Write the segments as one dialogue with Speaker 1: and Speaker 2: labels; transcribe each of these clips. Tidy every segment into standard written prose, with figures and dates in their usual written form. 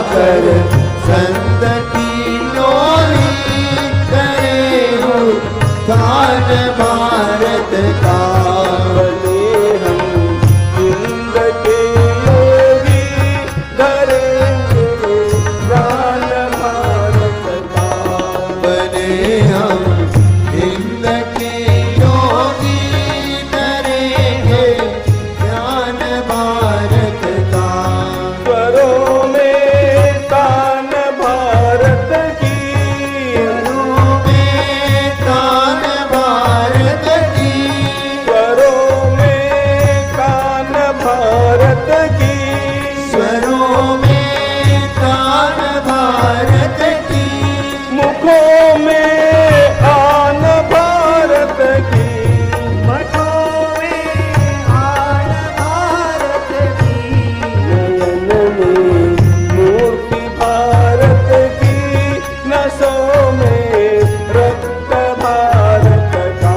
Speaker 1: कर संतति लोरी करे उत्थान भारत का।
Speaker 2: बने हम हिंद के योगी धरेंगे ज्ञान भारत का।
Speaker 1: बने हम हिंद के योगी धरेंगे ज्ञान भारत का।
Speaker 2: स्वरों में तान भारत की,
Speaker 1: स्वरों में तान भारत की,
Speaker 2: स्वरों में तान भारत की,
Speaker 1: स्वरों में तान भारत की।
Speaker 2: मुखों में आन भारत की,
Speaker 1: मुखों में आन भारत की।
Speaker 2: नयन में मूर्ति भारत की, नसों में रक्त भारत का।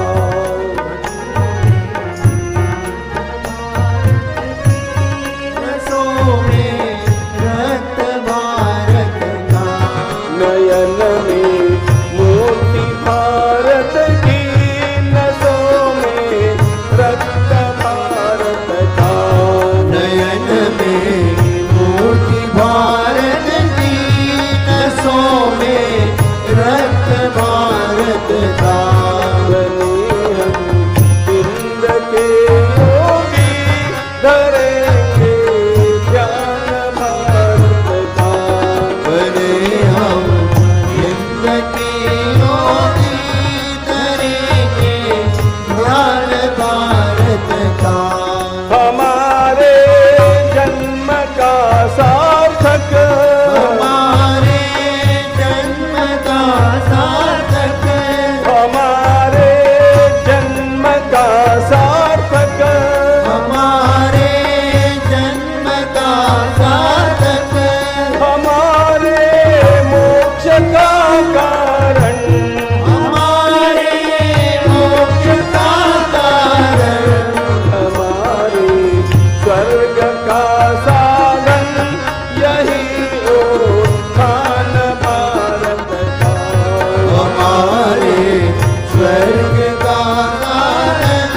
Speaker 1: रसों में रक्त भारत का।
Speaker 2: नयन में मूर्ति भारत की, नसों में रक्त भारत का।
Speaker 1: नयन में मूर्ति भारत की, नसों में रक्त भारत का।
Speaker 2: बने हम हिंद के योगी धरेंगे ज्ञान भारत का।
Speaker 1: बने हम हिंद के योगी धरेंगे ज्ञान भारत का।
Speaker 2: हमारे जन्म का सार्थक,
Speaker 1: हमारे जन्म का सार्थक,
Speaker 2: हमारे जन्म का सार्थक,
Speaker 1: हमारे जन्म का सार्थक,
Speaker 2: हमारे मोक्ष का कारण,
Speaker 1: हमारे मोक्ष का कारण,
Speaker 2: हमारे स्वर्ग का साधन, यही उत्थान भारत का।
Speaker 1: हमारे स्वर्ग का कारण,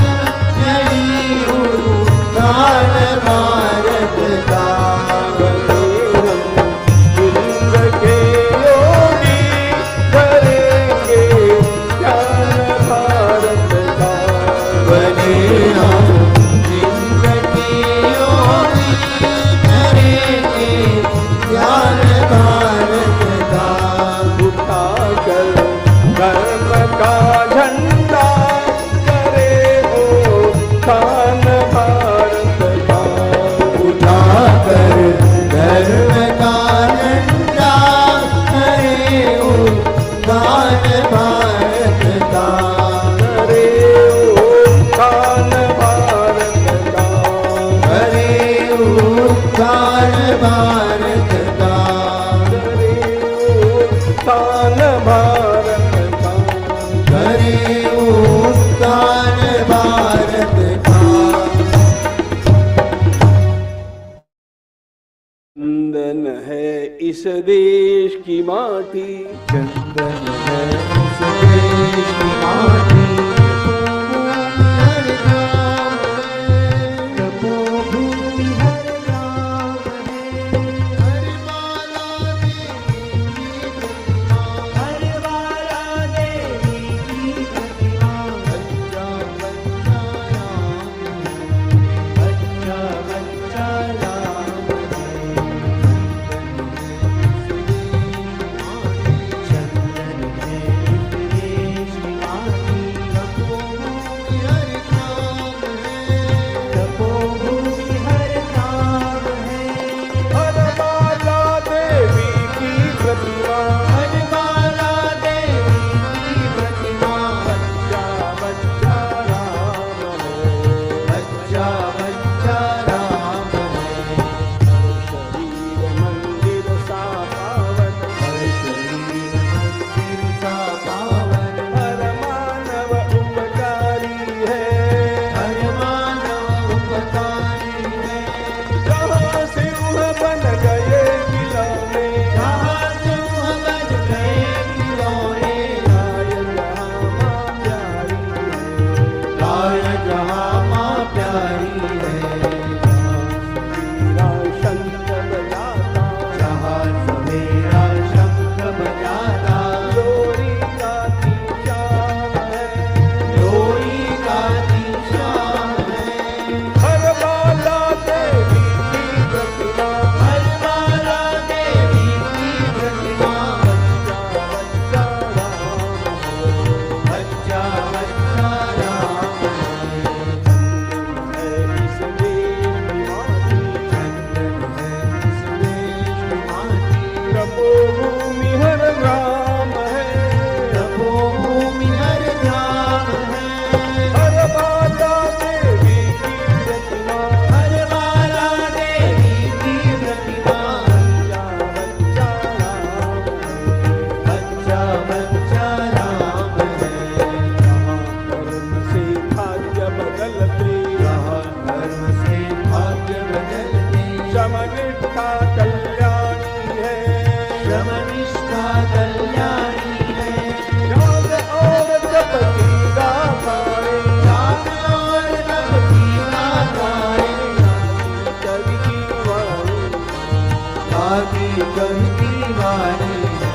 Speaker 1: यही उत्थान भारत का।
Speaker 2: बने हम हिंद के योगी धरेंगे ज्ञान भारत का।
Speaker 1: बने हम हिंद के योगी धरेंगे ज्ञान भारत का।
Speaker 2: उठाकर धर्म का झंडा करे उत्थान भारत का।
Speaker 1: उठाकर धर्म का झंडा करे उत्थान भारत का।
Speaker 2: करे उत्थान भारत का।
Speaker 1: करे उत्थान भारत का।
Speaker 2: करे उत्थान भारत का।
Speaker 1: करे उत्थान भारत का।
Speaker 2: चंदन है इस देश की माटी,
Speaker 1: चंदन है इस देश की माटी। तपोभूमि हर गाँव है। हरवाला देवी की प्रतिमा। बच्चा बच्चा राम है। बच्चा बच्चा राम है। चंदन है इस देश की माटी। हर की वाणी है।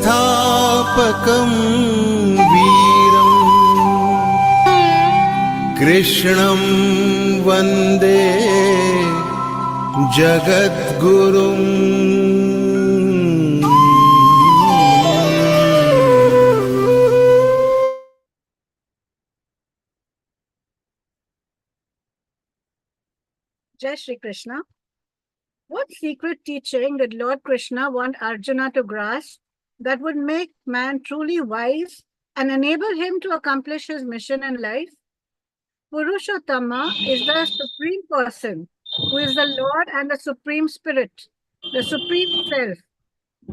Speaker 3: संस्थापकं वीरम् कृष्णं वन्दे जगद्गुरुम्।
Speaker 4: Jai Shri Krishna. What secret teaching did Lord Krishna want Arjuna to grasp that would make man truly wise and enable him to accomplish his mission in life? Purushottama is the supreme person who is the Lord and the supreme spirit, the supreme self,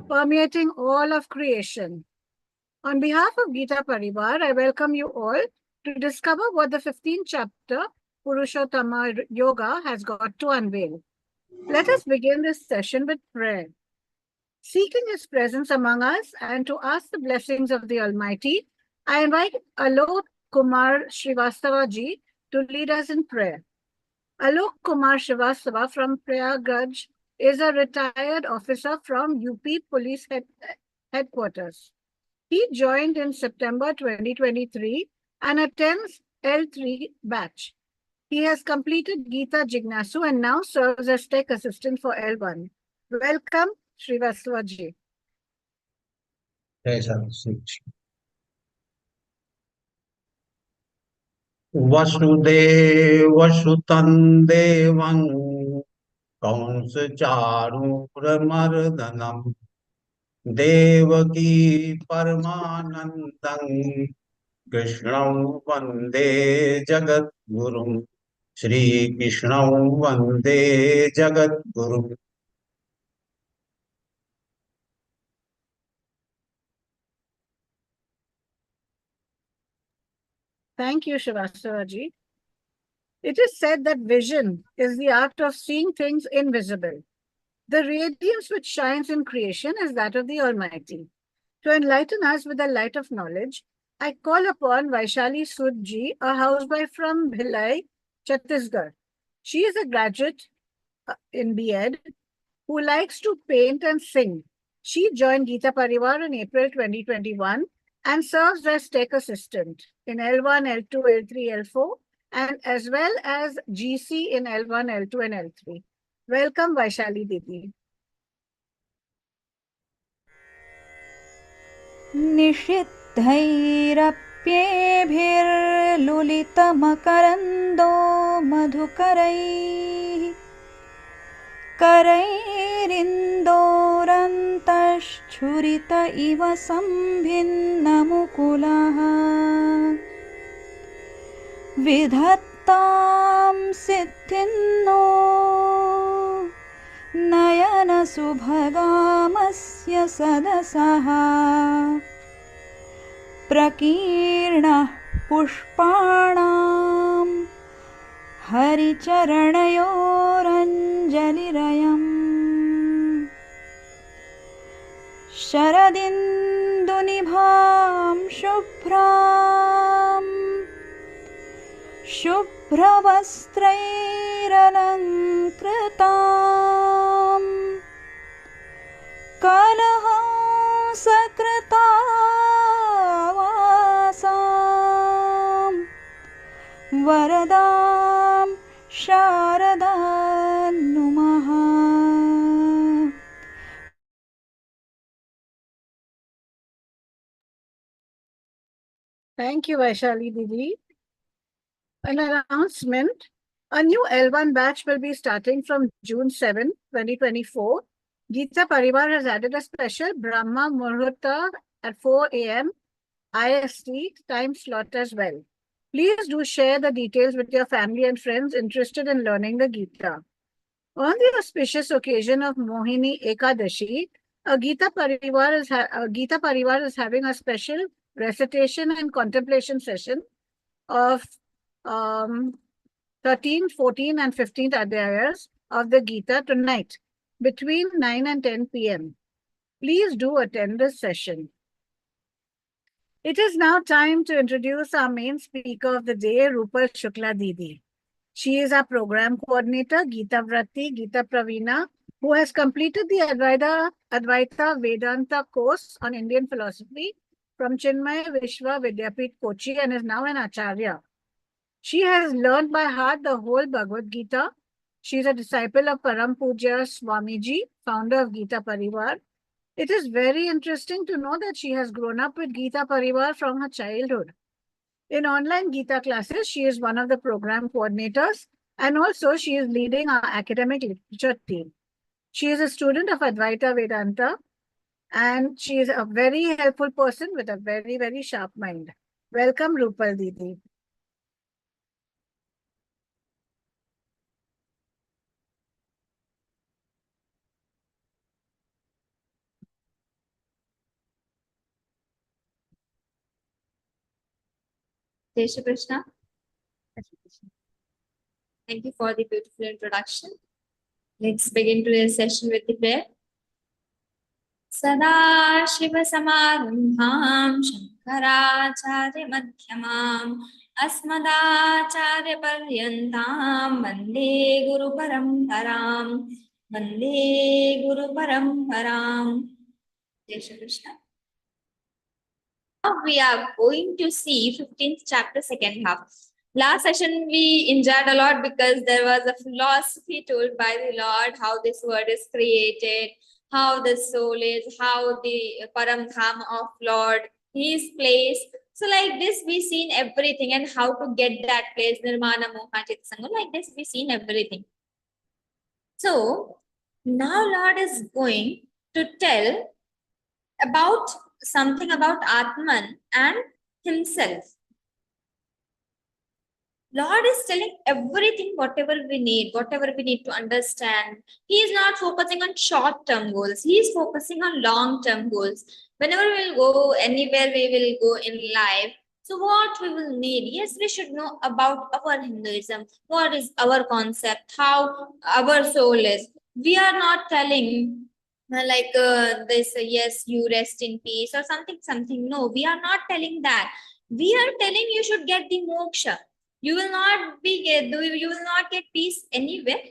Speaker 4: permeating all of creation. On behalf of Geeta Pariwar, I welcome you all to discover what the 15th chapter, Purushottama Yoga, has got to unveil. Let us begin this session with prayer. Seeking His presence among us and to ask the blessings of the Almighty, I invite Alok Kumar Srivastava ji to lead us in prayer. Alok Kumar Srivastava from Prayagraj is a retired officer from UP Police Headquarters. He joined in September 2023 and attends L3 batch. He has completed Geeta Jignasu and now serves as tech assistant for L1. Welcome, Srivastava ji.
Speaker 5: वसुदेवसुतं देवं कंसचारूरमर्दनं देवकी परमानन्दं कृष्णं वन्दे जगद्गुरुं श्रीकृष्णं वन्दे जगद्गुरुम्।
Speaker 4: Thank you, Srivastava ji. It is said that vision is the art of seeing things invisible. The radiance which shines in creation is that of the Almighty. To enlighten us with the light of knowledge, I call upon Vaishali Sud ji, a housewife from Bhilai, Chhattisgarh. She is a graduate in B.Ed who likes to paint and sing. She joined Geeta Pariwar in April 2021 and serves as tech assistant in L1, L2, L3, L4, and as well as GC in L1, L2, and L3. Welcome, Vaishali Didi.
Speaker 6: निषिद्धैरप्येभिर्लुलितमकरन्दो मधुकरैः करैरिन्दोरन्तश्छुरित इव सम्भिन्नमुकुलः विधत्तां सिद्धिन्नो नयनसुभगामस्य सदसः प्रकीर्णः पुष्पाणां हरिचरणयोरञ्जलिरयम् शरदिन्दुनिभां शुभ्रवस्त्रैरलङ्कृतां कलहंसकृतावासां वरदां शारदां नुमः।
Speaker 4: Thank you, Vaishali Didi. An announcement. A new L1 batch will be starting from June 7, 2024. Geeta Pariwar has added a special Brahma Muhurta at 4 a.m. IST time slot as well. Please do share the details with your family and friends interested in learning the Geeta. On the auspicious occasion of Mohini Ekadashi, Geeta Pariwar is having a special recitation and contemplation session of 13th, 14th and 15th adhyayas of the Geeta tonight between 9 and 10 p.m. Please do attend this session. It is now time to introduce our main speaker of the day, Rupal Shukla Didi. She is our program coordinator, Geeta Vrati, Geeta Praveena, who has completed the Advaita Advaita Vedanta course on Indian philosophy from Chinmay Vishwa Vidyapith Kochi and is now an Acharya. She has learned by heart the whole Bhagavad Gita. She is a disciple of Param Pujya Swamiji, founder of Geeta Pariwar. It is very interesting to know that she has grown up with Geeta Pariwar from her childhood. In online Geeta classes, she is one of the program coordinators, and also she is leading our academic literature team. She is a student of Advaita Vedanta, and she is a very helpful person with a very, very sharp mind. Welcome, Rupal Didi.
Speaker 7: Jai Shri Krishna. Thank you for the beautiful introduction. Let's begin today's session with the prayer. Sada Shiva Samarambham Shankaracharya Madhyamam Asmadacharya Paryantam Vande Guru Paramparam Vande Guru Paramparam. Jai Shri Krishna. Now we are going to see 15th chapter, second half. Last session we enjoyed a lot because there was a philosophy told by the Lord, how this world is created, how the soul is, how the Paramdham of Lord, His place. So like this we seen everything and how to get that place, Nirmana Moha Chitsanga, like this we seen everything. So now Lord is going to tell about something about Atman and himself. Lord is telling everything, whatever we need to understand. He is not focusing on short-term goals. He is focusing on long-term goals. Whenever we will go anywhere, we will go in life. So what we will need? Yes, we should know about our Hinduism. What is our concept? How our soul is. We are not telling like this, yes, you rest in peace or something. No, we are not telling that. We are telling you should get the moksha. You will not get peace anywhere,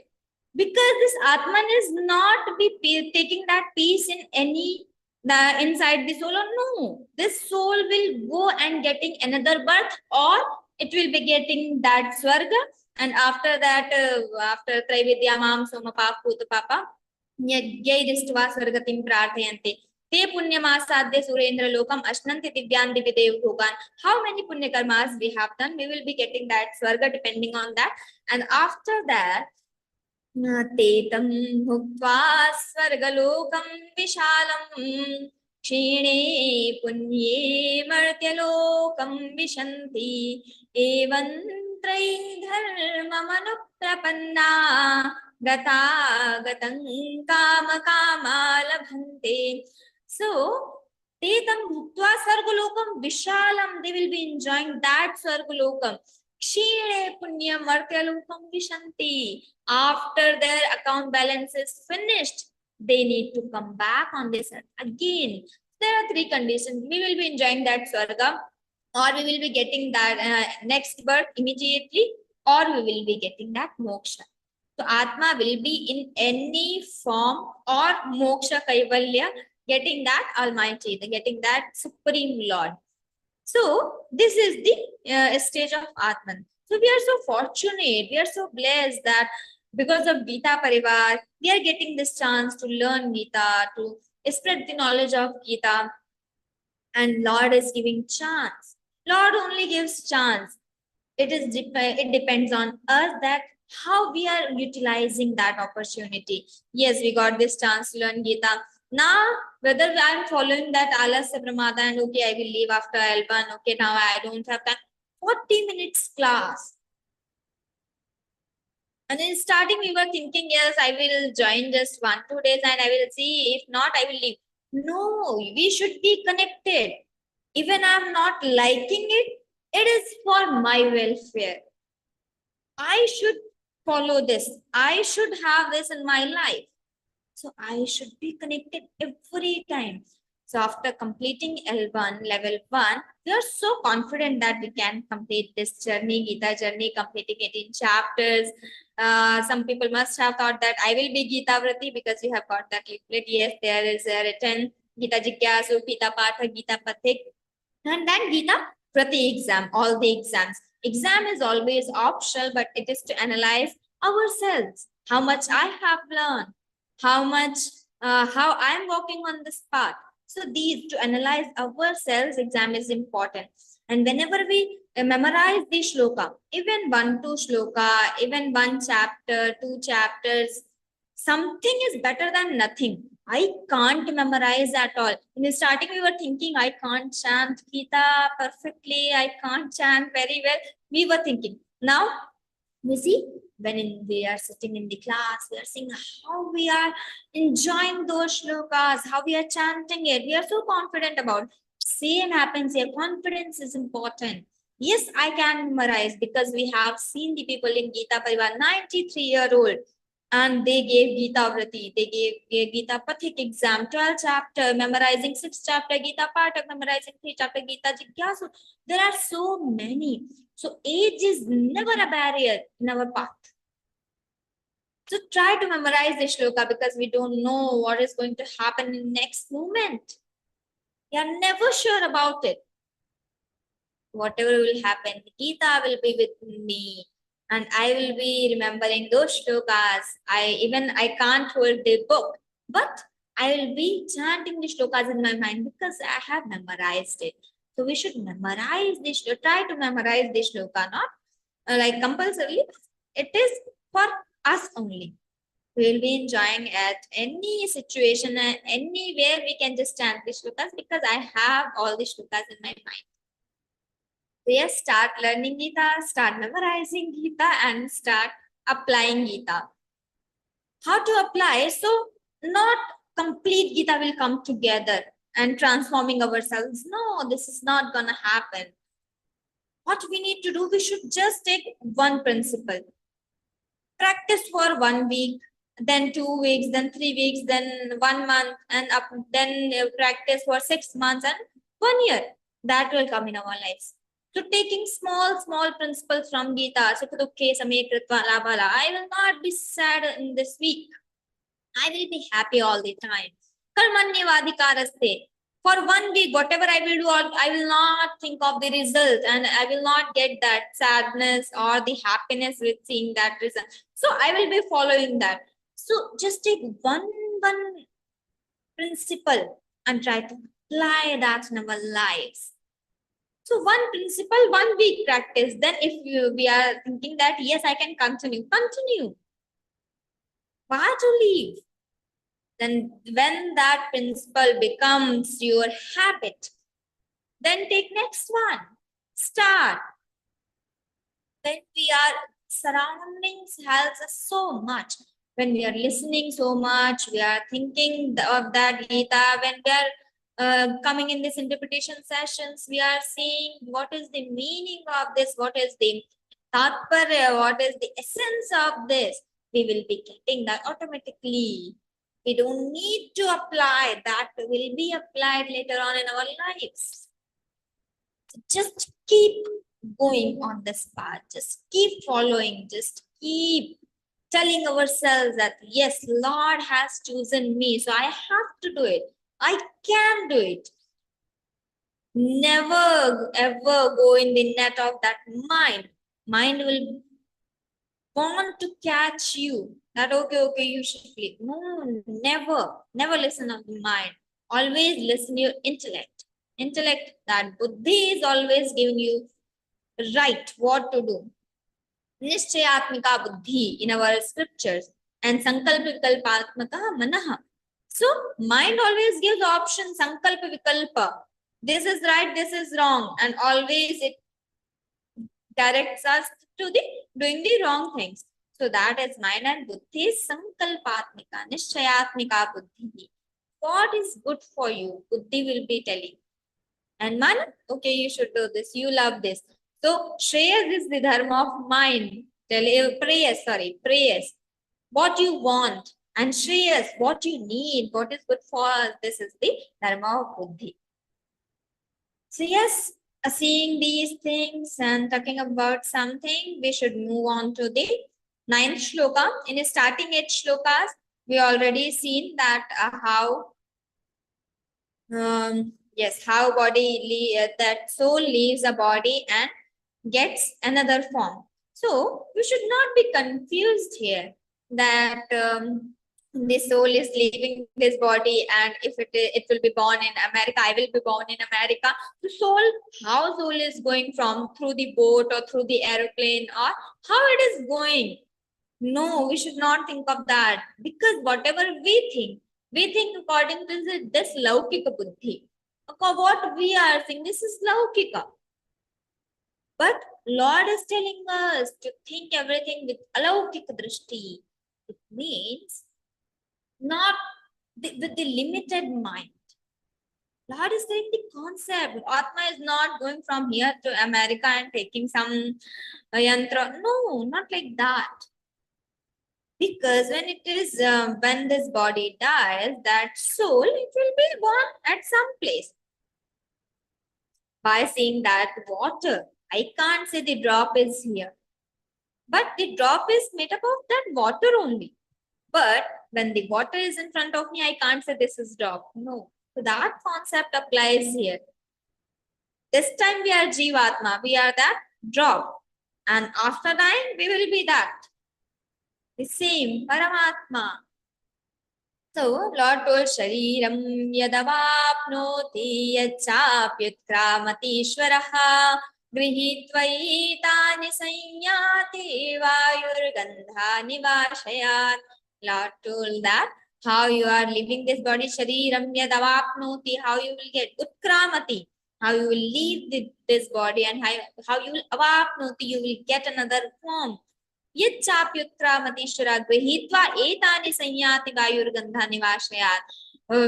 Speaker 7: because this Atman is not taking that peace in inside the soul. Or no, this soul will go and getting another birth, or it will be getting that swarga, and after that after Traividya Mam Soma Paputa Papa Yajyairistva Swargatim Prarthayante. Te punyamasadya surendra lokam ashnanti divyan dividev bhogan. How many punya karmas we have done, we will be getting that swarga depending on that. And after that, tetam bhuktva swargalokam vishalam kshine punye martyalokam vishanti evan trai dharma manuprapanna gata gatang kama kama labhante. So, tetam bhuktva sargalokam vishalam, they will be enjoying that sargalokam. Kshine punyam martyalokam vishanti. After their account balance is finished, they need to come back on this earth again. There are three conditions. We will be enjoying that swarga, or we will be getting that next birth immediately, or we will be getting that moksha. So Atma will be in any form, or moksha kaivalya, getting that Almighty, getting that Supreme Lord. So this is the stage of Atman. So we are so fortunate, we are so blessed that because of Geeta Pariwar, we are getting this chance to learn Geeta, to spread the knowledge of Geeta. And Lord is giving chance. Lord only gives chance. It depends on us that how we are utilizing that opportunity. Yes, we got this chance to learn Geeta. Now, whether I am following that Alasya Pramada and okay, I will leave after L1, okay, now I don't have time. 40 minutes class. And in starting, we were thinking, yes, I will join just 1-2 days and I will see. If not, I will leave. No, we should be connected. Even I am not liking it, it is for my welfare. I should follow this. I should have this in my life. So I should be connected every time. So after completing L1, level 1, we are so confident that we can complete this journey, Gita journey, completing it in chapters. Some people must have thought that I will be Gita Vrati because you have got that leaflet. Yes, there is a written Gita Jigyasu, Gita Patha, Gita Pathik, and then Gita Prati exam, all the exams. Exam is always optional, but it is to analyze ourselves. How much I have learned, how I'm walking on this path. So these, to analyze ourselves, exam is important. And whenever we memorize the shloka, even 1-2 shloka, even 1 chapter, 2 chapters, something is better than nothing. I can't memorize at all. In the starting, we were thinking, I can't chant Gita perfectly. I can't chant very well. We were thinking. Now, we see, when we are sitting in the class, we are seeing how we are enjoying those shlokas, how we are chanting it. We are so confident about it. Same happens here. Confidence is important. Yes, I can memorize because we have seen the people in Gita Pariwar, 93-year-old, and they gave Gita Vrati, they gave Gita Pathik exam, 12 chapter, memorizing 6 chapter, Gita Pathak, memorizing 3 chapter, Gita Jigyasu. There are so many. So age is never a barrier in our path. So try to memorize the shloka because we don't know what is going to happen in next moment. We are never sure about it. Whatever will happen, Gita will be with me. And I will be remembering those shlokas. I can't hold the book, but I will be chanting the shlokas in my mind because I have memorized it. So we should memorize this, try to memorize this shloka, not like compulsorily. It is for us only. We will be enjoying at any situation, anywhere we can just chant the shlokas because I have all the shlokas in my mind. So yes, start learning Gita, start memorizing Gita, and start applying Gita. How to apply? So not complete Gita will come together and transforming ourselves. No, this is not gonna happen. What we need to do, we should just take one principle. Practice for 1 week, then 2 weeks, then 3 weeks, then 1 month, and then practice for 6 months and 1 year. That will come in our lives. So taking small principles from Gita, I will not be sad in this week. I will be happy all the time. For 1 week, whatever I will do, I will not think of the result and I will not get that sadness or the happiness with seeing that result. So I will be following that. So just take one principle and try to apply that in our lives. So 1 principle, 1 week practice. Then if we are thinking that, yes, I can continue. Why to leave? Then when that principle becomes your habit, then take next one. Start. When we are surroundings helps us so much. When we are listening so much, we are thinking of that Gita. When we are coming in this interpretation sessions, we are seeing what is the meaning of this, what is the tatparya, what is the essence of this. We will be getting that automatically. We don't need to apply. That will be applied later on in our lives. Just keep going on this path. Just keep following. Just keep telling ourselves that, yes, Lord has chosen me, so I have to do it. I can do it. Never ever go in the net of that mind. Mind will want to catch you. That okay, you should sleep. No, never listen to the mind. Always listen to your intellect. Intellect, that buddhi is always giving you right what to do. Nishchayatmika buddhi in our scriptures and sankalpa vikalpatmaka manaha. So mind always gives option sankalpa vikalpa. This is right, this is wrong, and always it directs us to the doing the wrong things. So that is mind and buddhi sankalpatmika, nishchayatmika buddhi. What is good for you? Buddhi will be telling. And man, okay, you should do this. You love this. So Shreyas is the dharma of mind. Prayers. What you want And Shreyas, what you need, what is good for us, this is the Dharma of Buddhi. So yes, seeing these things and talking about something, we should move on to the 9th shloka. In the starting 8 shlokas, we already seen that how that soul leaves a body and gets another form. So you should not be confused here that the soul is leaving this body, and if it will be born in America, I will be born in America. So how soul is going from through the boat or through the aeroplane, or how it is going? No, we should not think of that, because whatever we think according to this Laukika Buddhi. What we are saying, this is Laukika. But Lord is telling us to think everything with Alaukika Drishti. It means not with the limited mind. Lord is saying the concept. Atma is not going from here to America and taking some yantra. No, not like that. Because when it is, when this body dies, that soul, it will be born at some place. By seeing that water, I can't say the drop is here. But the drop is made up of that water only. But when the water is in front of me, I can't say this is drop. No. So that concept applies here. This time we are Jivatma. We are that drop. And after dying, we will be that. The same, Paramatma. So, Lord told Shariram yadavapnoti yachapyutkramati Grihitvaitāni sanyāti vāyurgandhāni vāshayāt. Lord told that how you are leaving this body, Shariram yadavapnoti, how you will get utkramati, how you will leave this body, and how you will avapnoti, you will get another form. Yachapyutkramati grihitva etani sanyati vāyurgandhāni vāshayāt.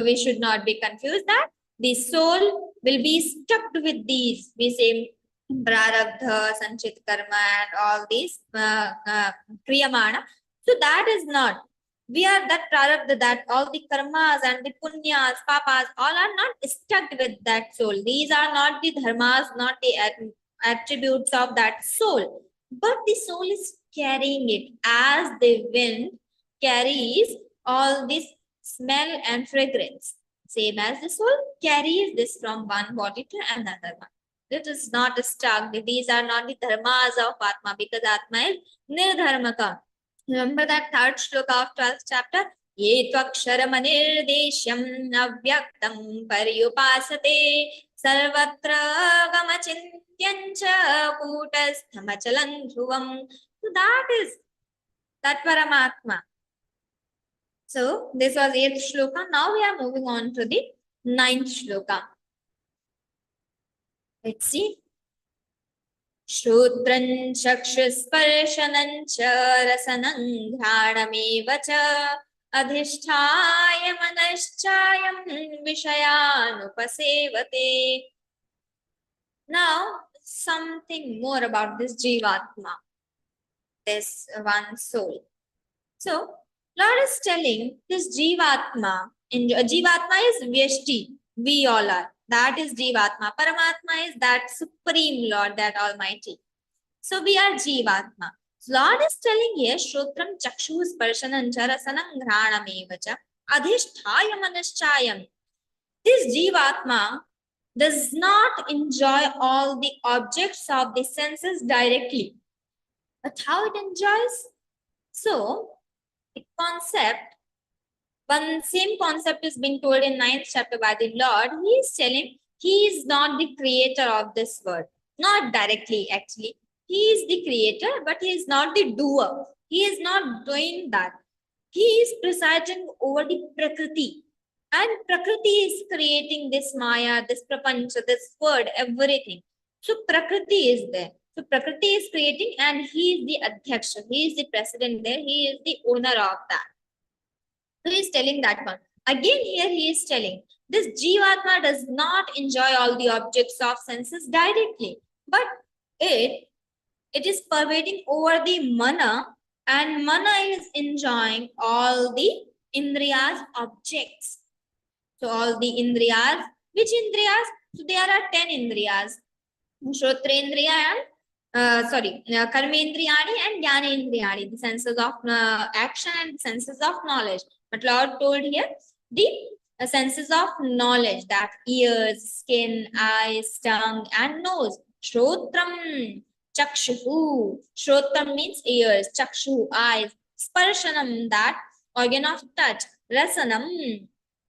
Speaker 7: We should not be confused that the soul will be stuck with these. We say prarabdha, sanchit karma, and all these kriyamana. So that is not. We are that prarabdha, that all the karmas and the punyas, papas, all are not stuck with that soul. These are not the dharmas, not the attributes of that soul. But the soul is carrying it as the wind carries all this smell and fragrance. Same as the soul carries this from one body to another one. It is not stuck. These are not the dharmas of Atma, because Atma is nirdharmaka. Remember that 3rd shloka of 12th chapter? Ye tvaksharamanirdesyam avyaktam paryupasate sarvatra gamachintyancha kutasthamachalan dhruvam. So that is that Paramatma. So this was 8th shloka. Now we are moving on to the 9th shloka. Let's see. Shrutran chakshusprshanam cha rasanam dhranameva cha adhisthaya manaschayam vishayanupasevate. Now something more about this Jivatma, this one soul. So Lord is telling this Jivatma, Jivatma is Vyashti, we all are. That is Jivatma. Paramatma is that Supreme Lord, that Almighty. So we are Jivatma. So Lord is telling here, Shrutram Chakshu Sparshanam Charasanam Ghranam Adhishthaya Manaschayam. This Jivatma does not enjoy all the objects of the senses directly. But how it enjoys? So, the concept, one same concept is being told in 9th chapter by the Lord. He is telling he is not the creator of this world. Not directly, actually. He is the creator, but he is not the doer. He is not doing that. He is presiding over the Prakriti. And Prakriti is creating this Maya, this Prapancha, this word, everything. So Prakriti is there. So Prakriti is creating, and he is the Adhyaksha. He is the president there. He is the owner of that. So he is telling that one. Again here he is telling, this Jivatma does not enjoy all the objects of senses directly. But it is pervading over the mana, and mana is enjoying all the Indriyas, objects. So all the Indriyas, which Indriyas? So there are 10 Indriyas. Shrotrendriya and Karmendriyani and Jnanendriyani, the senses of action and the senses of knowledge. But Lord told here the senses of knowledge, that ears, skin, eyes, tongue, and nose. Shrotram, chakshuhu. Shrotram means ears, chakshu, eyes. Sparshanam, that organ of touch. Rasanam,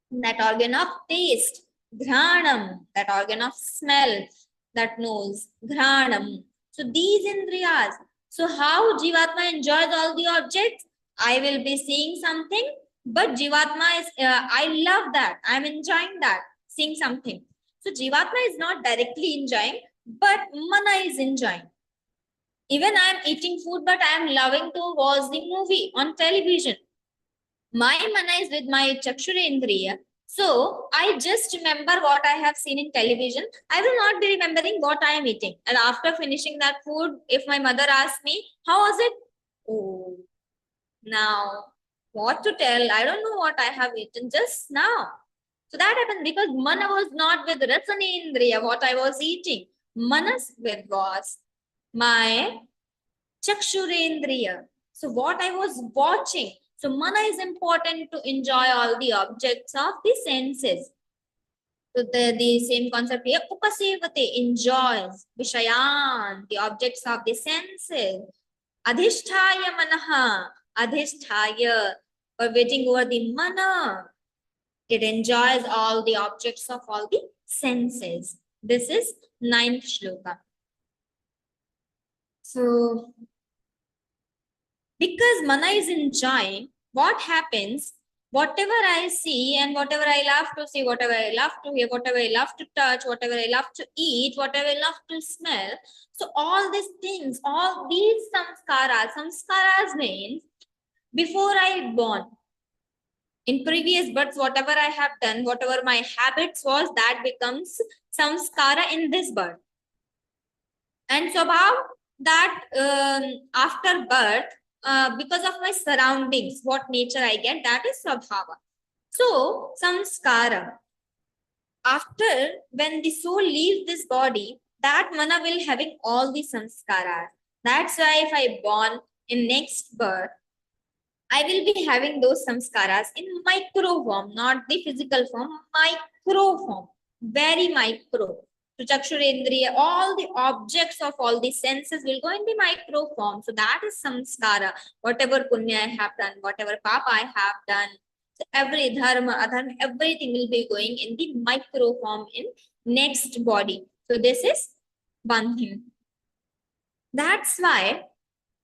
Speaker 7: that organ of taste. Ghranam, that organ of smell, that nose. Ghranam. So these indriyas. So how Jivatma enjoys all the objects? I will be seeing something, but Jivatma is, I love that. I'm enjoying that, seeing something. So Jivatma is not directly enjoying, but Mana is enjoying. Even I am eating food, but I am loving to watch the movie on television. My Mana is with my Chakshurendriya. So I just remember what I have seen in television. I will not be remembering what I am eating. And after finishing that food, if my mother asks me, how was it? Oh, now what to tell? I don't know what I have eaten just now. So that happened because Mana was not with Rasanendriya, what I was eating. Manas with was my Chakshurendriya. So what I was watching. So Mana is important to enjoy all the objects of the senses. So the same concept here, Upasevate, enjoys, Vishayan, the objects of the senses. Adhisthaya Manaha, Adhisthaya, or waiting over the Mana. It enjoys all the objects of all the senses. This is 9th shloka. So, because Mana is enjoying, what happens? Whatever I see and whatever I love to see, whatever I love to hear, whatever I love to touch, whatever I love to eat, whatever I love to smell. So all these things, all these samskaras means before I born. In previous births, whatever I have done, whatever my habits was, that becomes samskara in this birth. And so about that after birth, because of my surroundings, what nature I get, that is Swabhava. So, samskara. After, when the soul leaves this body, that Mana will having all the samskaras. That's why if I born in next birth, I will be having those samskaras in micro form, not the physical form, micro form, very micro. To Chakshurendriya, all the objects of all the senses will go in the micro form. So that is samskara. Whatever punya I have done, whatever papa I have done, so every dharma, adharma, everything will be going in the micro form in next body. So this is one thing. That's why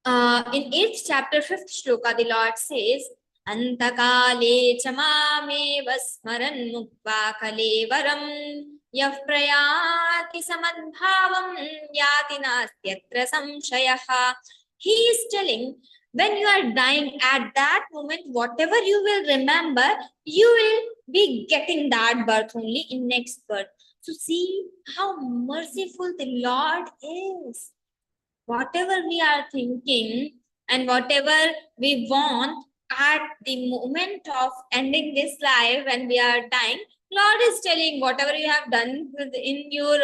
Speaker 7: in 8th chapter, 5th shloka, the Lord says, Antakale chamameva smaran mukva kalevaram yah prayati samadbhavam yati nastyatra samshayaha. He is telling, when you are dying at that moment, whatever you will remember, you will be getting that birth only in next birth. So see how merciful the Lord is. Whatever we are thinking and whatever we want at the moment of ending this life when we are dying, Lord is telling whatever you have done in your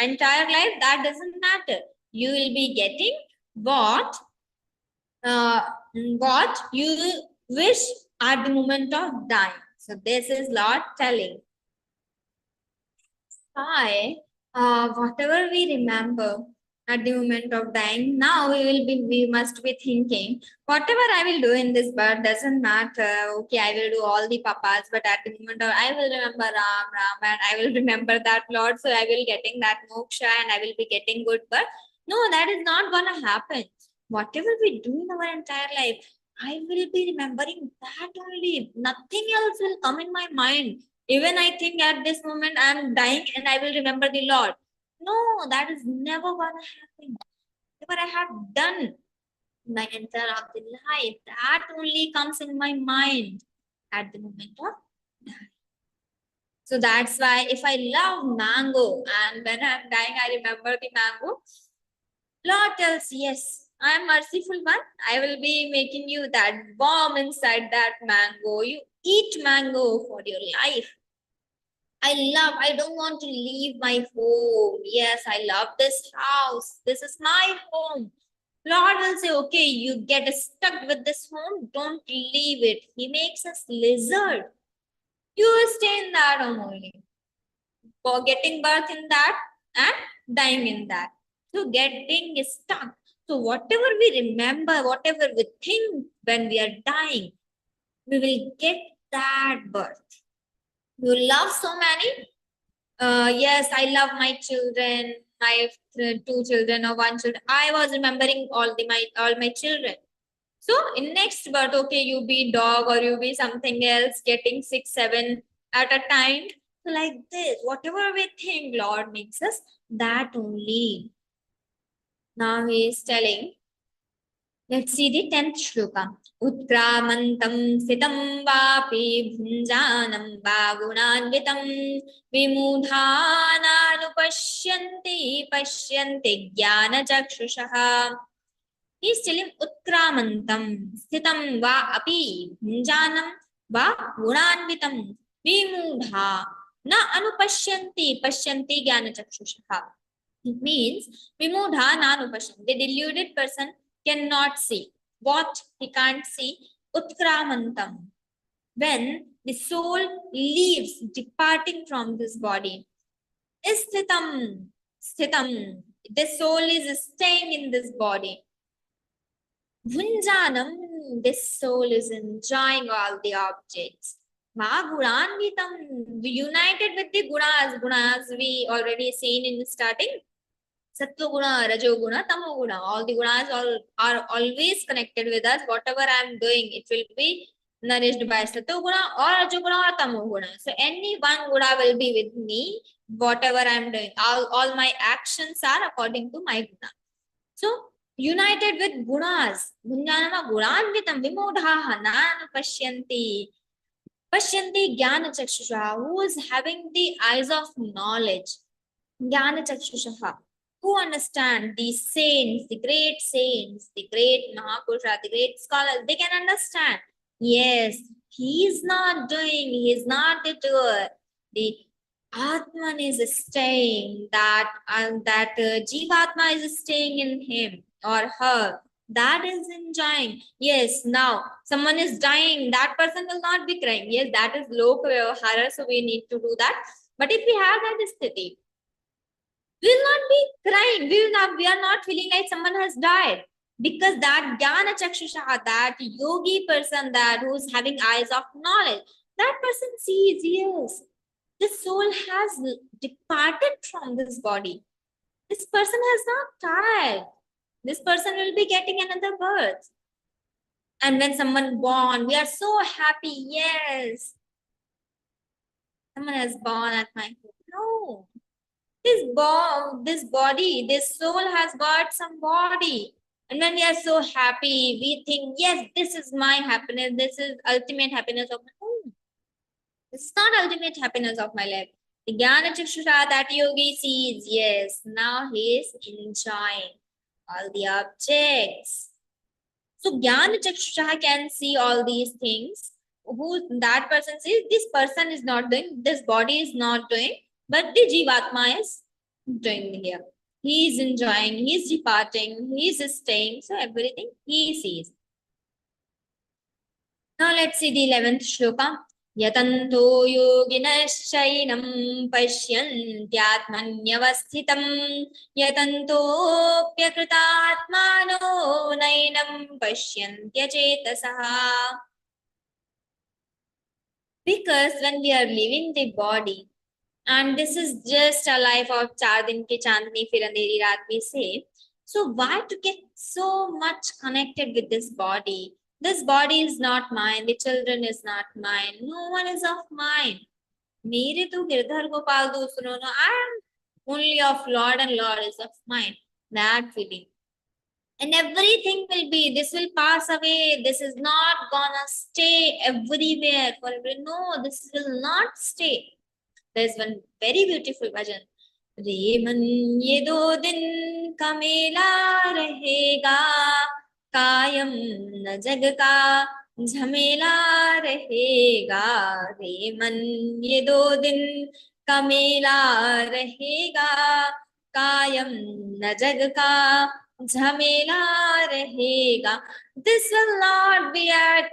Speaker 7: entire life, that doesn't matter. You will be getting what you wish at the moment of dying. So this is Lord telling. Whatever we remember at the moment of dying, now we must be thinking, whatever I will do in this birth doesn't matter. Okay, I will do all the papas, but at the moment of, I will remember Ram, and I will remember that Lord, so I will getting that moksha and I will be getting good birth. No, that is not gonna happen. Whatever we do in our entire life, I will be remembering that only. Nothing else will come in my mind. Even I think at this moment I am dying and I will remember the Lord. No, that is never gonna happen. Whatever I have done my entire of the life, that only comes in my mind at the moment of dying. So that's why if I love mango and when I'm dying, I remember the mango, Lord tells, yes, I am merciful one. I will be making you that bomb inside that mango. You eat mango for your life. I don't want to leave my home. Yes, I love this house. This is my home. Lord will say, okay, you get stuck with this home. Don't leave it. He makes us lizard. You will stay in that home only. For getting birth in that and dying in that. So getting stuck. So whatever we remember, whatever we think when we are dying, we will get that birth. You love so many. Yes, I love my children, my two children or one children. I was remembering all my children. So in next birth, okay, you be dog or you be something else, getting 6, 7 at a time. So like this, whatever we think, Lord makes us that only. Now he is telling. Let's see the 10th shloka. Utkramantam sitam vapi bhunjanam vagunanvitam vimudhananupashyanti pashyanti jnana chakshushaha. He is telling utkramantam sthitam va api bhunjanam va gunanvitam vimudha na anupashyanti pashyanti jnana chakshushaha. It means vimudha na anupashyanti. The deluded person cannot see. What he can't see? Utkramantam. When the soul leaves, departing from this body. Sthitam. Sthitam. The soul is staying in this body. Bhunjanam. This soul is enjoying all the objects. Maguranvitam. United with the gunas. Gunas we already seen in the starting. Sattva guna, Rajo guna, Tamo guna. All the gunas are always connected with us. Whatever I am doing, it will be nourished by Sattva guna or Rajo guna or Tamo guna. So any one guna will be with me. Whatever I am doing, all my actions are according to my guna. So united with gunas. Gunjanama guranvitam vimodhaha nanu pashyanti. Pashyanti jnana chakshusha. Who is having the eyes of knowledge? Jnana chakshusha. Who understand these saints, the great Mahapurusha, the great scholars, they can understand. Yes, he is not doing, he is not the doer. The Atman is staying, that Jivatma is staying in him or her. That is enjoying. Yes, now someone is dying, that person will not be crying. Yes, that is loka vyavahara, so we need to do that. But if we have that sthiti, we will not be crying. We are not feeling like someone has died. Because that jnana chakshusha, that yogi person, that who's having eyes of knowledge, that person sees, yes, the soul has departed from this body. This person has not died. This person will be getting another birth. And when someone born, we are so happy. Yes, someone has born at my home. No. This body, this soul has got some body. And when we are so happy, we think, yes, this is my happiness. This is ultimate happiness of my home. This is not ultimate happiness of my life. The Jnana Chakshusha that yogi sees, yes, now he is enjoying all the objects. So Jnana Chakshusha can see all these things. Who that person sees, this person is not doing, this body is not doing, but the Jivatma is doing here. He is enjoying, he is departing, he is staying, so everything he sees. Now let's see the 11th shloka. Yatanto yoginashainam pasyantyatmanyavasthitam yatanto pyakritatmano nainam pasyantyachetasaha. Because when we are leaving the body, and this is just a life of 4 din ki chandni fir andheri raat, we say, so why to get so much connected with this body? This body is not mine, the children is not mine, no one is of mine. Mere tu girdhar gopal dusro, no, I am only of Lord and Lord is of mine. That feeling. And everything will be, this will pass away, this is not gonna stay everywhere forever. No, this will not stay. There's one very beautiful bhajan. Reman yedo din कमेला रहेगा, कायम न जग का झमेला रहेगा। रे मन ये 2 दिन कमेला रहेगा, कायम न जग का झमेला रहेगा। This will not be at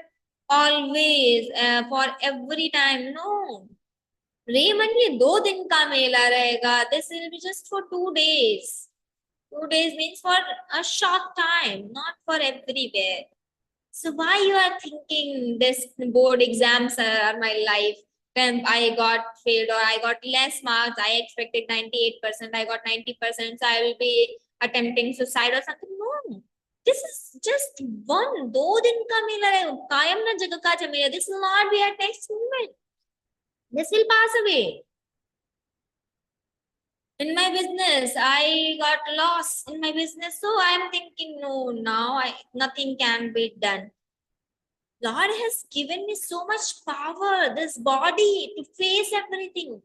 Speaker 7: always, for every time. No. रे मन ये 2 दिन का मेला रहेगा. This will be just for 2 days. 2 days means for a short time, not for everywhere. So why you are thinking this board exams are my life? When I got failed or I got less marks, I expected 98%, I got 90%, so I will be attempting suicide or something. No. This is just 2 दिन का मेला है. कायम ना जग का झमेला. This will not be at next moment. This will pass away. In my business, I got lost in my business, so I am thinking, no, now nothing can be done. Lord has given me so much power, this body, to face everything.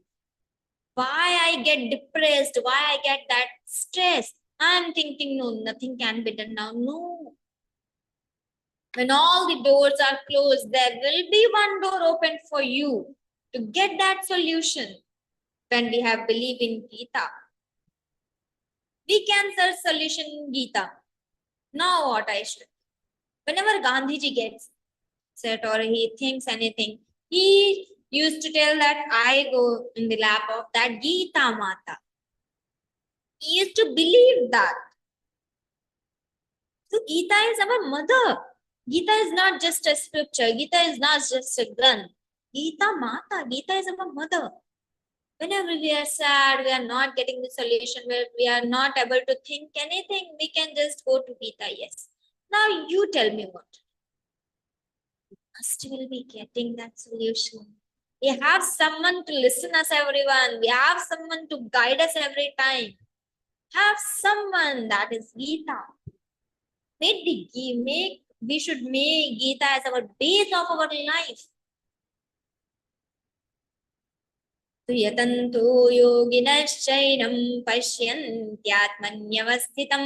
Speaker 7: Why I get depressed? Why I get that stress? I'm thinking, no, nothing can be done now. No. When all the doors are closed, there will be one door open for you to get that solution. When we have belief in Geeta, we can search solution in Geeta. Now what I should? Whenever Gandhiji gets set or he thinks anything, he used to tell that I go in the lap of that Geeta Mata. He used to believe that. So Geeta is our mother. Geeta is not just a scripture. Geeta is not just a Granth. Geeta Mata. Geeta is our mother. Whenever we are sad, we are not getting the solution, where we are not able to think anything, we can just go to Geeta. Yes. Now you tell me what. We must will be getting that solution. We have someone to listen us, everyone. We have someone to guide us every time. Have someone, that is Geeta. We should make Geeta as our base of our life. यतन्तो योगिनश्चैनं पश्यन्त्यात्मन्यवस्थितं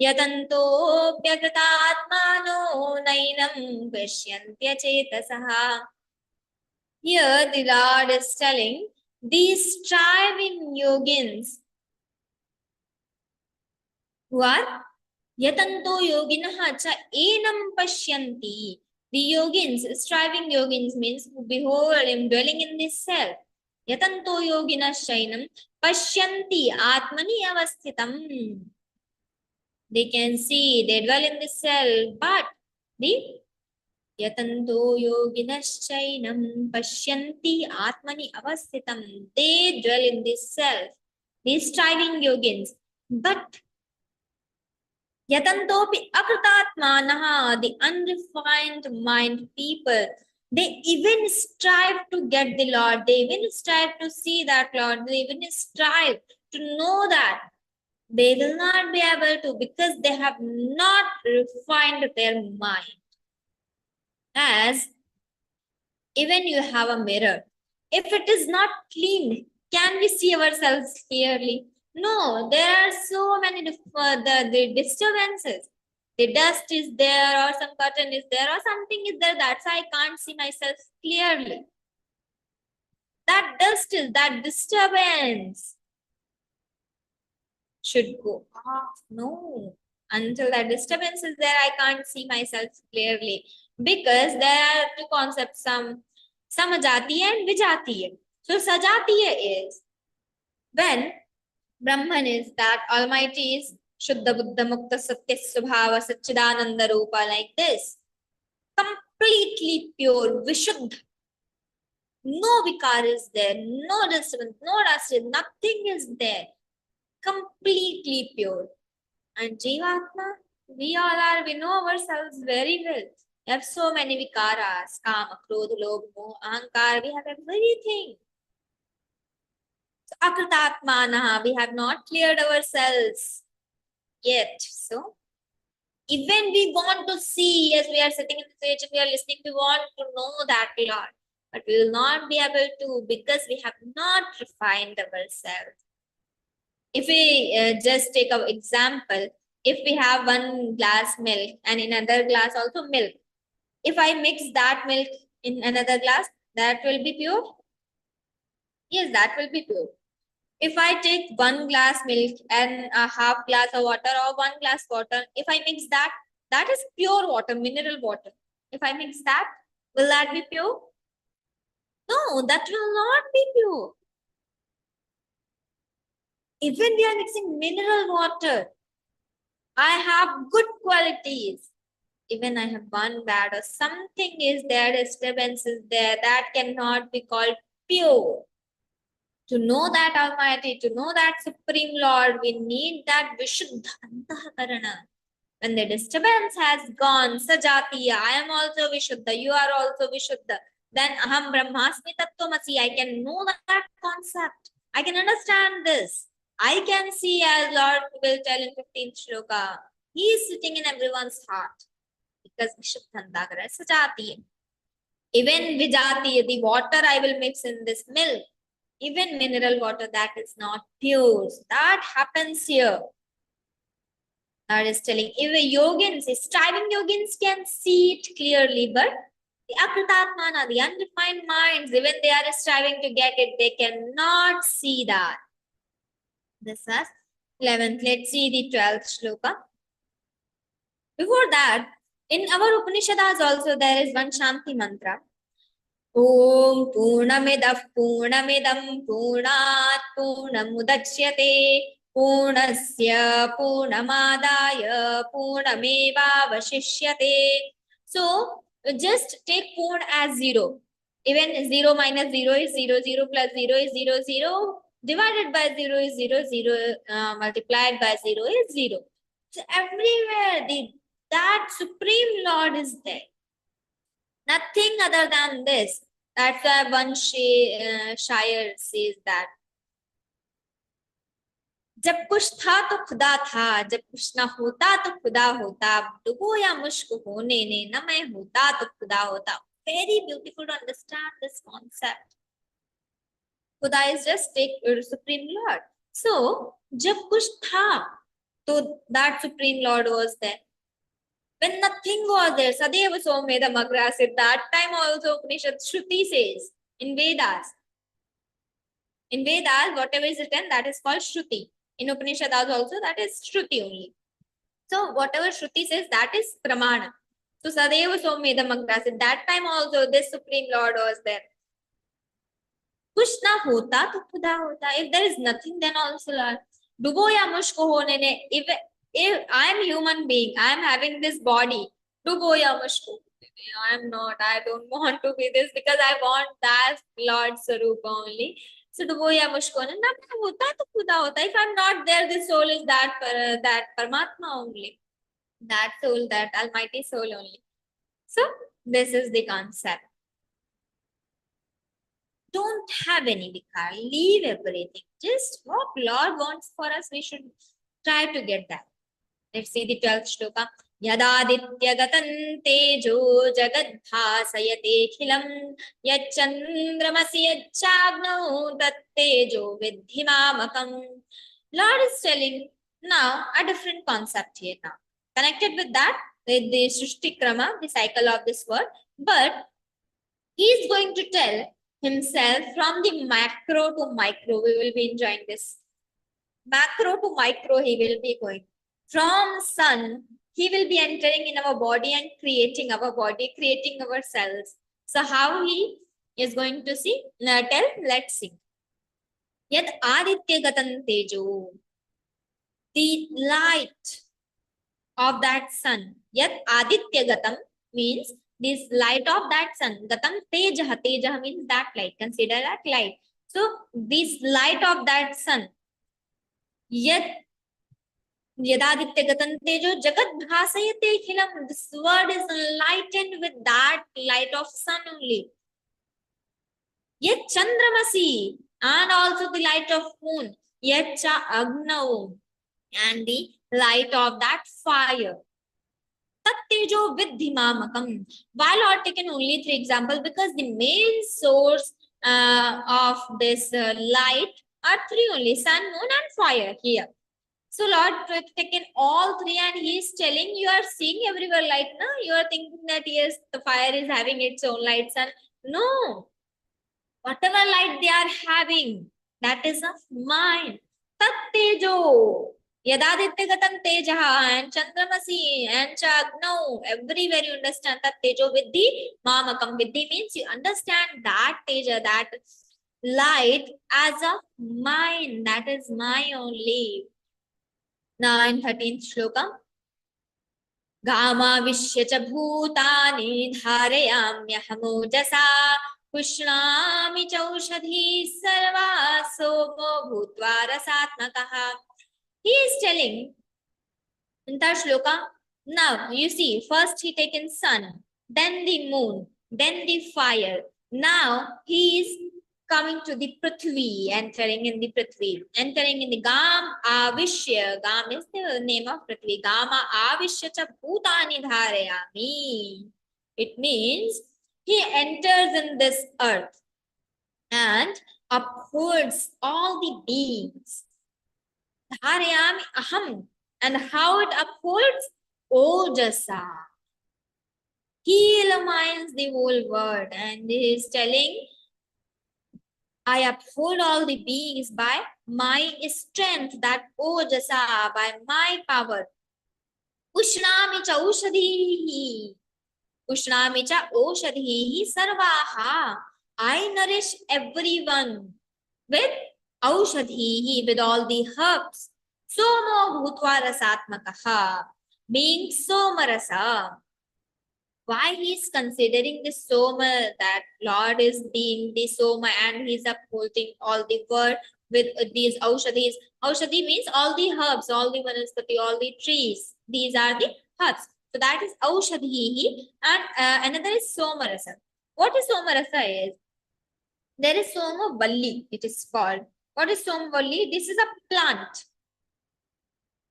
Speaker 7: यतन्तोऽप्यकृतात्मानो नैनं पश्यन्त्यचेतसः. Here the Lord is telling these striving yogins who are yatanto yoginah cha enam pashyanti. The yogins, striving yogins, means who behold him dwelling in this self. Yatanto yogina shainam pashyanti atmani avasthitam. They can see, they dwell in this self, but the yatanto yogina shainam pashyanti atmani avasthitam. They dwell in this self, these striving yogins, but yatantopi akritatmanaha, the unrefined mind people, they even strive to get the Lord. They even strive to see that Lord. They even strive to know that. They will not be able to, because they have not refined their mind. As even you have a mirror. If it is not clean, can we see ourselves clearly? No, there are so many the disturbances. The dust is there, or some curtain is there, or something is there. That's why I can't see myself clearly. That dust is, that disturbance should go off. No. Until that disturbance is there, I can't see myself clearly. Because there are two concepts, samajatiya and vijatiya. So sajatiya is when Brahman is, that Almighty is Shuddha Buddha Mukta Satya Subhava Satchidananda Rupa, like this. Completely pure, Vishuddha. No vikar is there, no disturbance, no dust, nothing is there. Completely pure. And Jivatma, we all are, we know ourselves very well. We have so many vikaras, kama, krodha, lobha, moha, ahankar, we have everything. So, akritatmanaha, we have not cleared ourselves yet. So, even we want to see, yes, we are sitting in the stage and we are listening, we want to know that Lord. But we will not be able to, because we have not refined ourselves. If we just take an example, if we have one glass milk and in another glass also milk, if I mix that milk in another glass, that will be pure? Yes, that will be pure. If I take one glass milk and a half glass of water or one glass water, if I mix that, that is pure water, mineral water. If I mix that, will that be pure? No, that will not be pure. Even we are mixing mineral water, I have good qualities. Even I have one bad or something is there, disturbance is there, that cannot be called pure. To know that Almighty, to know that Supreme Lord, we need that Vishuddha Antahakarana. When the disturbance has gone, Sajatiya, I am also Vishuddha, you are also Vishuddha, then Aham Brahmasmi Tattvamasi, I can know that concept. I can understand this. I can see, as Lord will tell in 15th shloka, He is sitting in everyone's heart. Because Vishuddha Antahakarana is Sajatiya. Even Vijatiya, the water I will mix in this milk, even mineral water, that is not pure. That happens here. That is telling, even yogins, striving yogins can see it clearly, but the akritatmana, the undefined minds, even they are striving to get it, they cannot see that. This is 11th. Let's see the 12th shloka. Before that, in our Upanishads also there is one Shanti mantra. Om Purnamidam Purnamidam Purnat Purnamudachyate Purnasya Purnamadaya Purnamevavashishyate. So just take Purn as 0. Even 0 minus 0 is 0, 0 plus 0 is 0, 0 divided by 0 is 0, 0 multiplied by 0 is 0. So everywhere that Supreme Lord is there. Nothing other than this. That's why one Shire says that. जब कुछ था तो खुदा था, जब कुछ ना होता तो खुदा होता, डूबो या मुश्क होने ने, न मैं होता तो खुदा होता. Very beautiful to understand this concept. Khuda is just Supreme Lord. So, जब कुछ था, तो that Supreme Lord was there. When nothing was there, Sadeva Somedam Agrasit, that time also Upanishad Shruti says in Vedas. In Vedas, whatever is written, that is called Shruti. In Upanishads also, that is Shruti only. So, whatever Shruti says, that is Pramana. So, Sadeva Somedam Agrasit, that time also this Supreme Lord was there. Kuch na hota to khuda hota. If there is nothing, then also Lord. Dubo ya mushko hone ne. If I am human being, I am having this body. Dubo ya mushko. I am not. I don't want to be this because I want that Lord Sarupa only. So Dubo ya mushko ne. Na hota to khuda hota. If I'm not there, this soul is that Paramatma only. That soul, that Almighty soul only. So this is the concept. Don't have any vikar, leave everything. Just what Lord wants for us, we should try to get that. Let's see the 12th shloka. Yadaditya gatan tejo jagadbhasayate khilam yachandramasi yachagno tattejo vidhimamakam. Lord is telling now a different concept here now. Connected with that, with the Srishti Krama, the cycle of this world, but he is going to tell himself from the macro to micro. We will be enjoying this. Macro to micro, he will be going. From sun, he will be entering in our body and creating our body, creating our cells. So how he is going to see? Tell, let's see. Yad aditya gatan tejo. The light of that sun. Yad aditya gatam means this light of that sun. Gatam tejaha. Tejaha means that light. Consider that light. So this light of that sun. Yadaditya gatam tejo jagat bhasayate khilam. This word is enlightened with that light of sun only. Yet chandramasi. And also the light of moon. Yet cha agnav. And the light of that fire. Tattejo vidhimamakam. Why Lord taken only 3 examples? Because the main source of this light are three only: sun, moon, and fire here. So Lord taken all three, and he is telling, you are seeing everywhere light, no? You are thinking that yes, the fire is having its own lights, and no, whatever light they are having, that is of mine. Tat tejo. Yadadityagatam tejaha, and chandramasi and chagno. Everywhere you understand that tejo vidhi mamakam. Vidhi means you understand that teja, that light as of mine. That is my only. Now in 13th shloka. गामाविश्य च भूतानि धारयाम्यहमोजसा पुष्णामि चौषधीः सर्वाः सोमो भूत्वा रसात्मकः. He is telling in that shloka, now you see, first he taken sun, then the moon, then the fire. Now he is coming to the Prithvi, entering in the Prithvi, entering in the Gam Avishya. Gam is the name of Prithvi. Gama Avishya cha Bhutani Dharayami. It means he enters in this earth and upholds all the beings. Dharayami Aham. And how it upholds? Ojasa. He illumines the whole world, and he is telling, I uphold all the beings by my strength, that Ojasa, by my power. Ushnami cha Ushadhihi. Ushnami cha Ushadhihi Sarvaha. I nourish everyone with Aushadhihi, with all the herbs. Somo Bhutva Rasatmakaha, being Somarasa. Why he is considering the Soma, that Lord is being the Soma, and he is upholding all the world with these Aushadhis. Aushadhi means all the herbs, all the vanaspati, all the trees. These are the herbs. So that is Aushadhihi, and another is Somarasa. What is Somarasa is? There is Soma Valli, it is called. What is Soma Valli? This is a plant.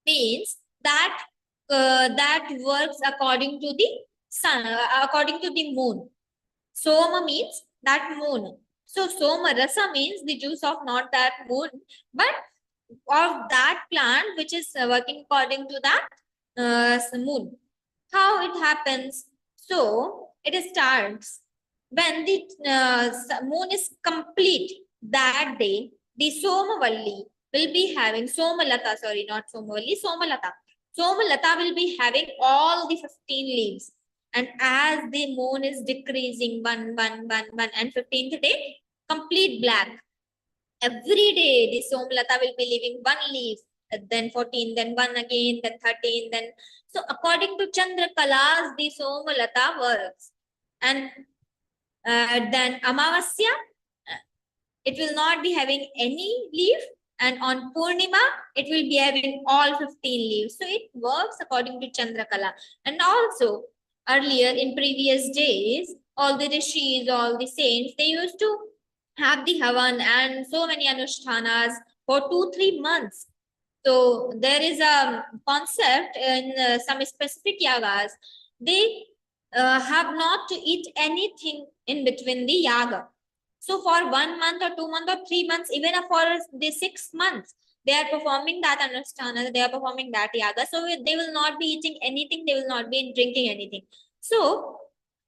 Speaker 7: Means that that works according to the sun, according to the moon. Soma means that moon. So Soma Rasa means the juice of not that moon, but of that plant which is working according to that moon. How it happens? So it starts when the moon is complete. That day, the Somavalli will be having Somalata, sorry, not Somavalli, Somalata. Somalata will be having all the 15 leaves. And as the moon is decreasing, one, and 15th day, complete black. Every day, the Somalata will be leaving one leaf, then 14, then one again, then 13, then. So according to Chandra Kalas, the Somalata works. And then Amavasya, it will not be having any leaf. And on Purnima, it will be having all 15 leaves. So it works according to Chandrakala. And also, earlier in previous days, all the rishis, all the saints, they used to have the Havan and so many Anushtanas for 2-3 months. So there is a concept in some specific yagas. They have not to eat anything in between the yaga. So for 1 month or 2 months or 3 months, even for the 6 months, they are performing that Anushtana, they are performing that yaga. So they will not be eating anything, they will not be drinking anything. So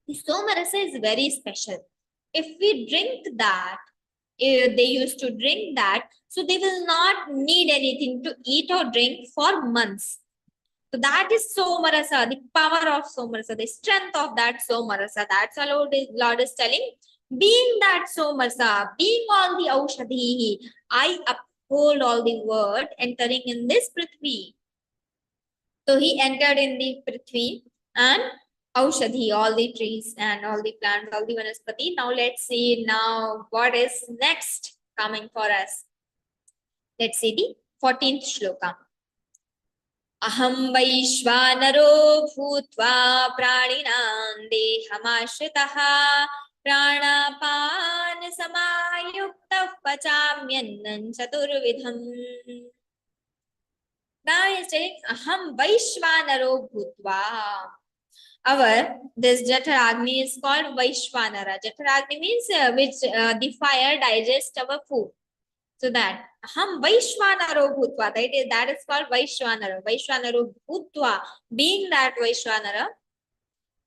Speaker 7: the Somarasa is very special. If we drink that, they used to drink that, so they will not need anything to eat or drink for months. So that is Somarasa, the power of Somarasa, the strength of that Somarasa. That's all Lord is telling. Being that Somarasa, being all the Aushadhi, I uphold all the word entering in this Prithvi. So he entered in the Prithvi and Aushadhi, all the trees and all the plants, all the vanaspati. Now let's see now what is next coming for us. Let's see the 14th shloka. Aham Vaishvanaro Bhutva Praninam Dehamashitaha Pranapan Samayukta Pachamyannan Chaturvidham. Now he is saying Aham Vaishvanaro Bhutva. This Jataragni is called Vaishvanara. Jataragni means which the fire digests our food. So that Aham Vaishwanaro Bhutva, that is called Vaishwanara. Vaishwanaro Bhutva, being that Vaishwanara,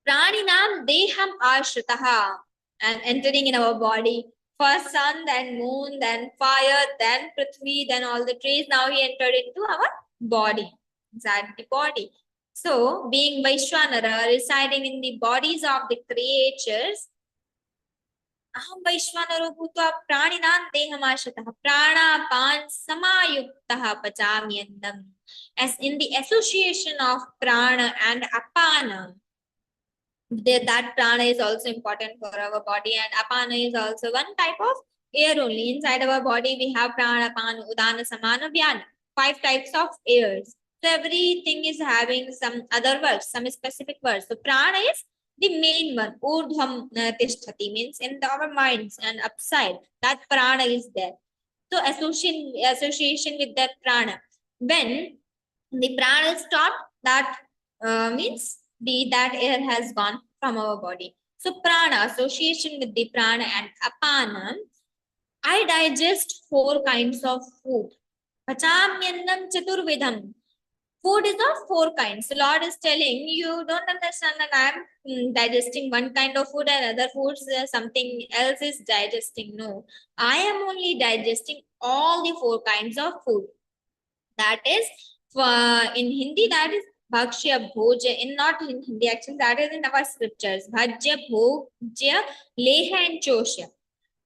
Speaker 7: Praninam Deham Ashritaha, and entering in our body. First sun, then moon, then fire, then Prithvi, then all the trees. Now he entered into our body, inside the body. So, being Vaishwanara, residing in the bodies of the creatures, Aham Vaishwanaro Bhutva Praninam Dehamashataha Pranapan Samayuktaha Pachamyandam. As in the association of Prana and Apana, that Prana is also important for our body, and Apana is also one type of air only. Inside our body, we have Prana, Apana, Udana, Samana, Vyana. 5 types of airs. So everything is having some other words, some specific words. So Prana is the main one. Urdhvam Tishtati means in our minds and upside. That Prana is there. So association with that Prana. When the Prana is stopped, that means that air has gone from our body. So Prana, association with the Prana and Apana. I digest 4 kinds of food. Pachamyannam chaturvidham. Food is of 4 kinds. The Lord is telling you don't understand that I am digesting one kind of food and other foods something else is digesting. No, I am only digesting all the 4 kinds of food. That is in Hindi, that is Bhakshya Bhoja. Not in Hindi, actually, that is in our scriptures. Bhajya Bhojya Leha and Chosya.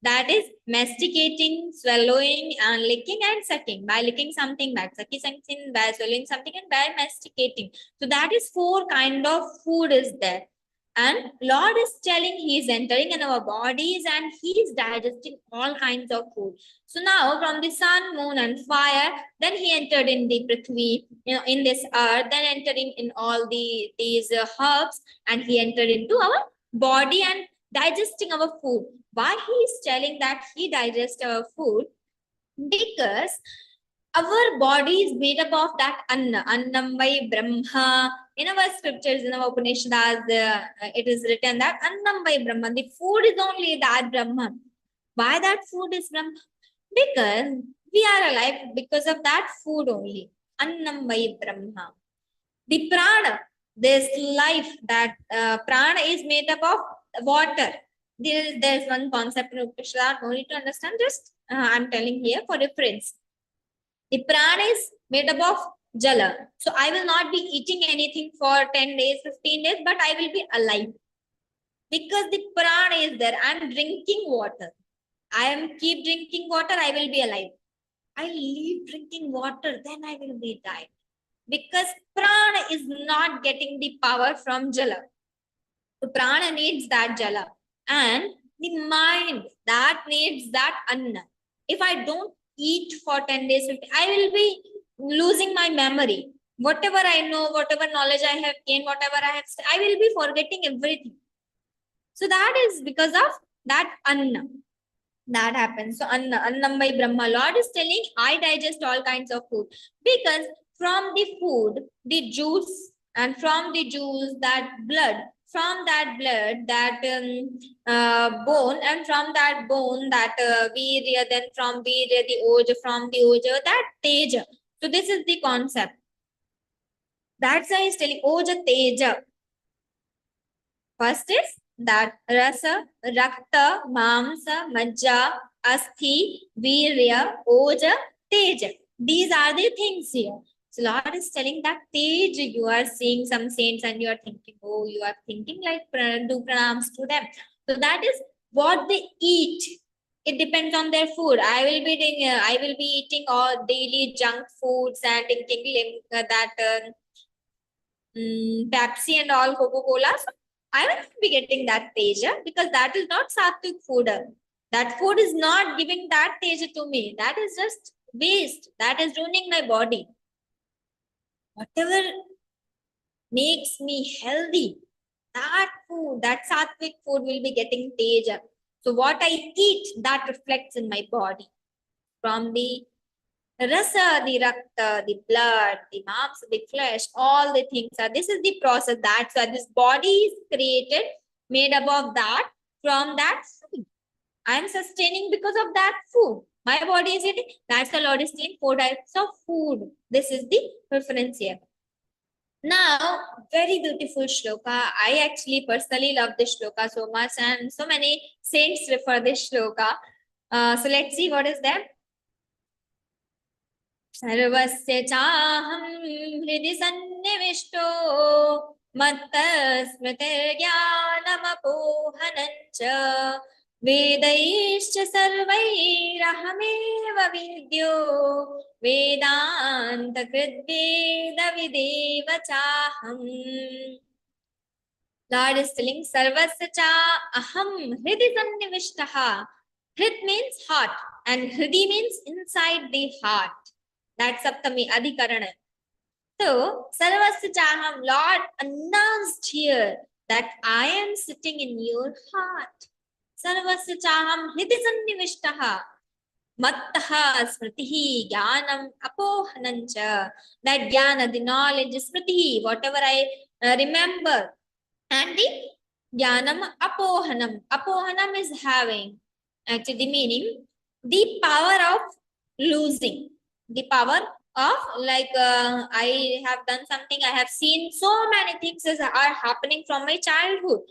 Speaker 7: That is masticating, swallowing, and licking and sucking. By licking something, by sucking something, by swallowing something, and by masticating. So that is 4 kind of food is there. And Lord is telling he is entering in our bodies and he is digesting all kinds of food. So now from the sun, moon, and fire, then he entered in the Prithvi, in this earth, then entering in all these herbs, and he entered into our body and digesting our food. Why he is telling that he digests our food? Because our body is made up of that Anna, Annam vai Brahma. In our scriptures, in our Upanishads, it is written that Annam vai Brahma. The food is only that Brahma. Why that food is Brahma? Because we are alive because of that food only. Annam vai Brahma. The prana, this life, that prana is made up of water. There's one concept in Upanishad, no need to understand, just I'm telling here for reference. The prana is made up of jala. So I will not be eating anything for 10 days, 15 days, but I will be alive. Because the prana is there. I am drinking water. I am keep drinking water, I will be alive. I leave drinking water, then I will be died. Because prana is not getting the power from jala. So prana needs that jala. And the mind, that needs that anna. If I don't eat for 10 days, I will be losing my memory. Whatever I know, whatever knowledge I have gained, whatever I have, I will be forgetting everything. So that is because of that anna. That happens. So annam by Brahma. Lord is telling, I digest all kinds of food. Because from the food, the juice, and from the juice, that blood, from that blood, that bone, and from that bone, that virya, then from virya, the oja, from the oja, that teja. So this is the concept. That's why he's telling oja, teja. First is that rasa, rakta, mamsa, majja, asthi, virya, oja, teja. These are the things here. So Lord is telling that teja, you are seeing some saints and you are thinking, oh, you are thinking like do pranams to them. So that is what they eat. It depends on their food. I will be eating all daily junk foods and drinking Pepsi and all Coca-Cola. So I will be getting that teja because that is not sattvic food. That food is not giving that teja to me. That is just waste. That is ruining my body. Whatever makes me healthy, that food, that sattvic food will be getting teja. So what I eat, that reflects in my body. From the rasa, the rakta, the blood, the mamsa, the flesh, all the things are, this is the process. That's why this body is created, made up of that, from that food. I am sustaining because of that food. My body is eating. That's the Lord is saying 4 types of food. This is the reference here. Now, very beautiful shloka. I actually personally love this shloka so much, and so many saints refer this shloka. So let's see what is that. सर्वस्य चाहं हृदि सन्निविष्टो मत्तस्मृतिर्ज्ञानमपोहनं च वेदैश्च सर्वैरहमेव विद्यो वेदान्तकृद्वेदविदेव चाहम्. Lord is telling sarvasya cha aham hridi sannivishtaha. Hrid means heart and hridi means inside the heart. That's Saptami Adhikarana. So, Sarvasya Chaham, Lord announced here that I am sitting in your heart. Sarvasya Chaham Hridi Sannivishtaha. Mattaha Smritihi Jnanam Apohanancha. That Jnana, the knowledge, Smritihi, whatever I remember. And the Jnanam Apohanam. Apohanam is having, actually the meaning, the power of losing. The power of I have done something, I have seen so many things are happening from my childhood.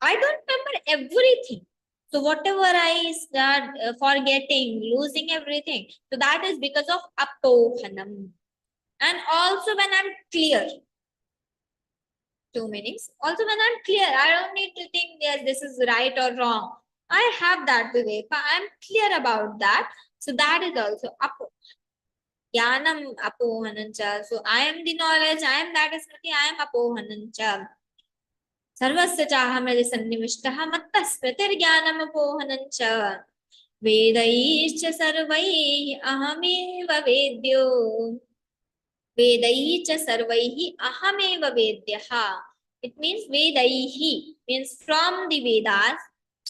Speaker 7: I don't remember everything. So whatever I start forgetting, losing everything. So that is because of apohanam. And also when I'm clear. 2 meanings. Also when I'm clear, I don't need to think yes, this is right or wrong. I have that viveka. I'm clear about that. So that is also apohanam. Jnanam apohanancha. So I am the knowledge, I am that smriti, I am apohanancha. Sarvasya chaham hridi sannivishtaha mattasmritir jnanam apohanancha. Vedaischa sarvaihi ahameva vedyo. Vedaicha sarvaihi ahameva vedyaha. It means Vedaihi means from the Vedas.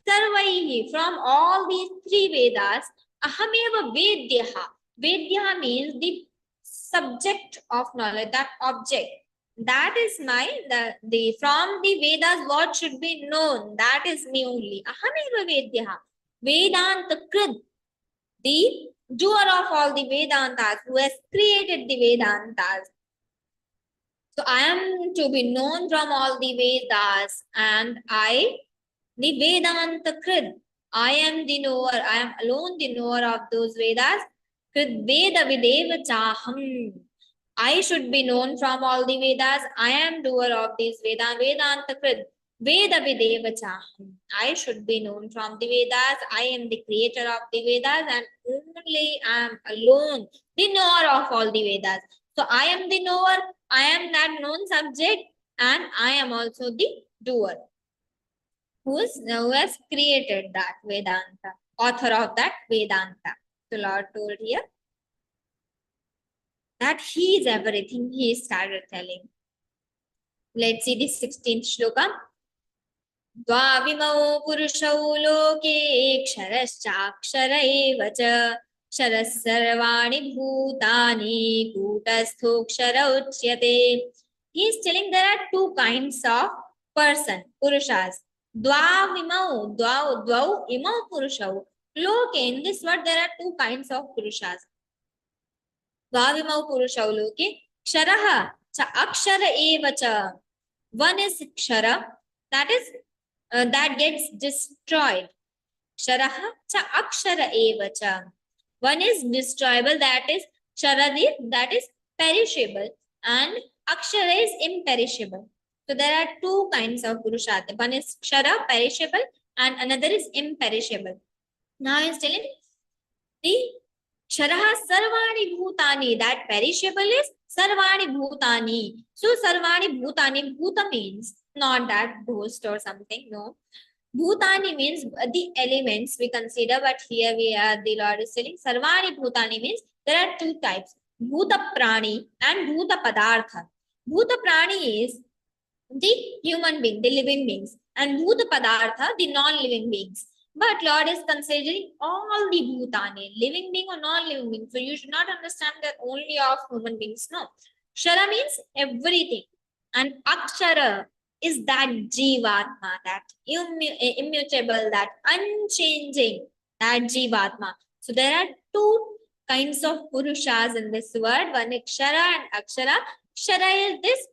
Speaker 7: Sarvaihi from all these 3 Vedas. Ahameva vedyaha. Vedya means the subject of knowledge, that object. That is my, the from the Vedas what should be known. That is me only. Ahameva vedyaha. Vedanta krid. The doer of all the Vedantas, who has created the Vedantas. So I am to be known from all the Vedas, and I, the Vedanta krid. I am the knower, I am alone the knower of those Vedas. Krid Veda Videva Chaham. I should be known from all the Vedas. I am doer of these Vedas. Vedanta Krid. Veda Videva Chaham. I should be known from the Vedas. I am the creator of the Vedas and only I am alone the knower of all the Vedas. So I am the knower. I am that known subject and I am also the doer. Who has created that Vedanta. Author of that Vedanta. The Lord told here that He is everything. He started telling. Let's see the 16th shloka. Dvavimau purushau loke ksharaschaksara eva cha ksharas sarvani bhutani kutasthoksara uchyate. He is telling there are 2 kinds of person, purushas. Dvavimau, dvau imau purushau. Loke, in this word there are 2 kinds of purushas. Dvavimau purushau loke ksharaha cha akshara eva cha. One is kshara, that is that gets destroyed. Ksharaha cha akshara eva cha. One is destroyable, that is ksharadi, that is perishable, and akshara is imperishable. So there are 2 kinds of purushartha. One is kshara, perishable, and another is imperishable. Now he is telling the Sharaha Sarvani Bhutani, that perishable is Sarvani Bhutani. So Sarvani Bhutani, Bhuta means not that ghost or something, no. Bhutani means the elements we consider, but here the Lord is telling Sarvani Bhutani means there are 2 types, Bhuta Prani and Bhuta Padartha. Bhuta Prani is the human being, the living beings, and Bhuta Padartha, the non-living beings. But Lord is considering all the Bhutani, living being or non-living being. So you should not understand that only of human beings. No. Kshara means everything. And Akshara is that Jivatma, that immutable, that unchanging, that Jivatma. So there are two kinds of Purushas in this word. One is Kshara and Akshara. Kshara is this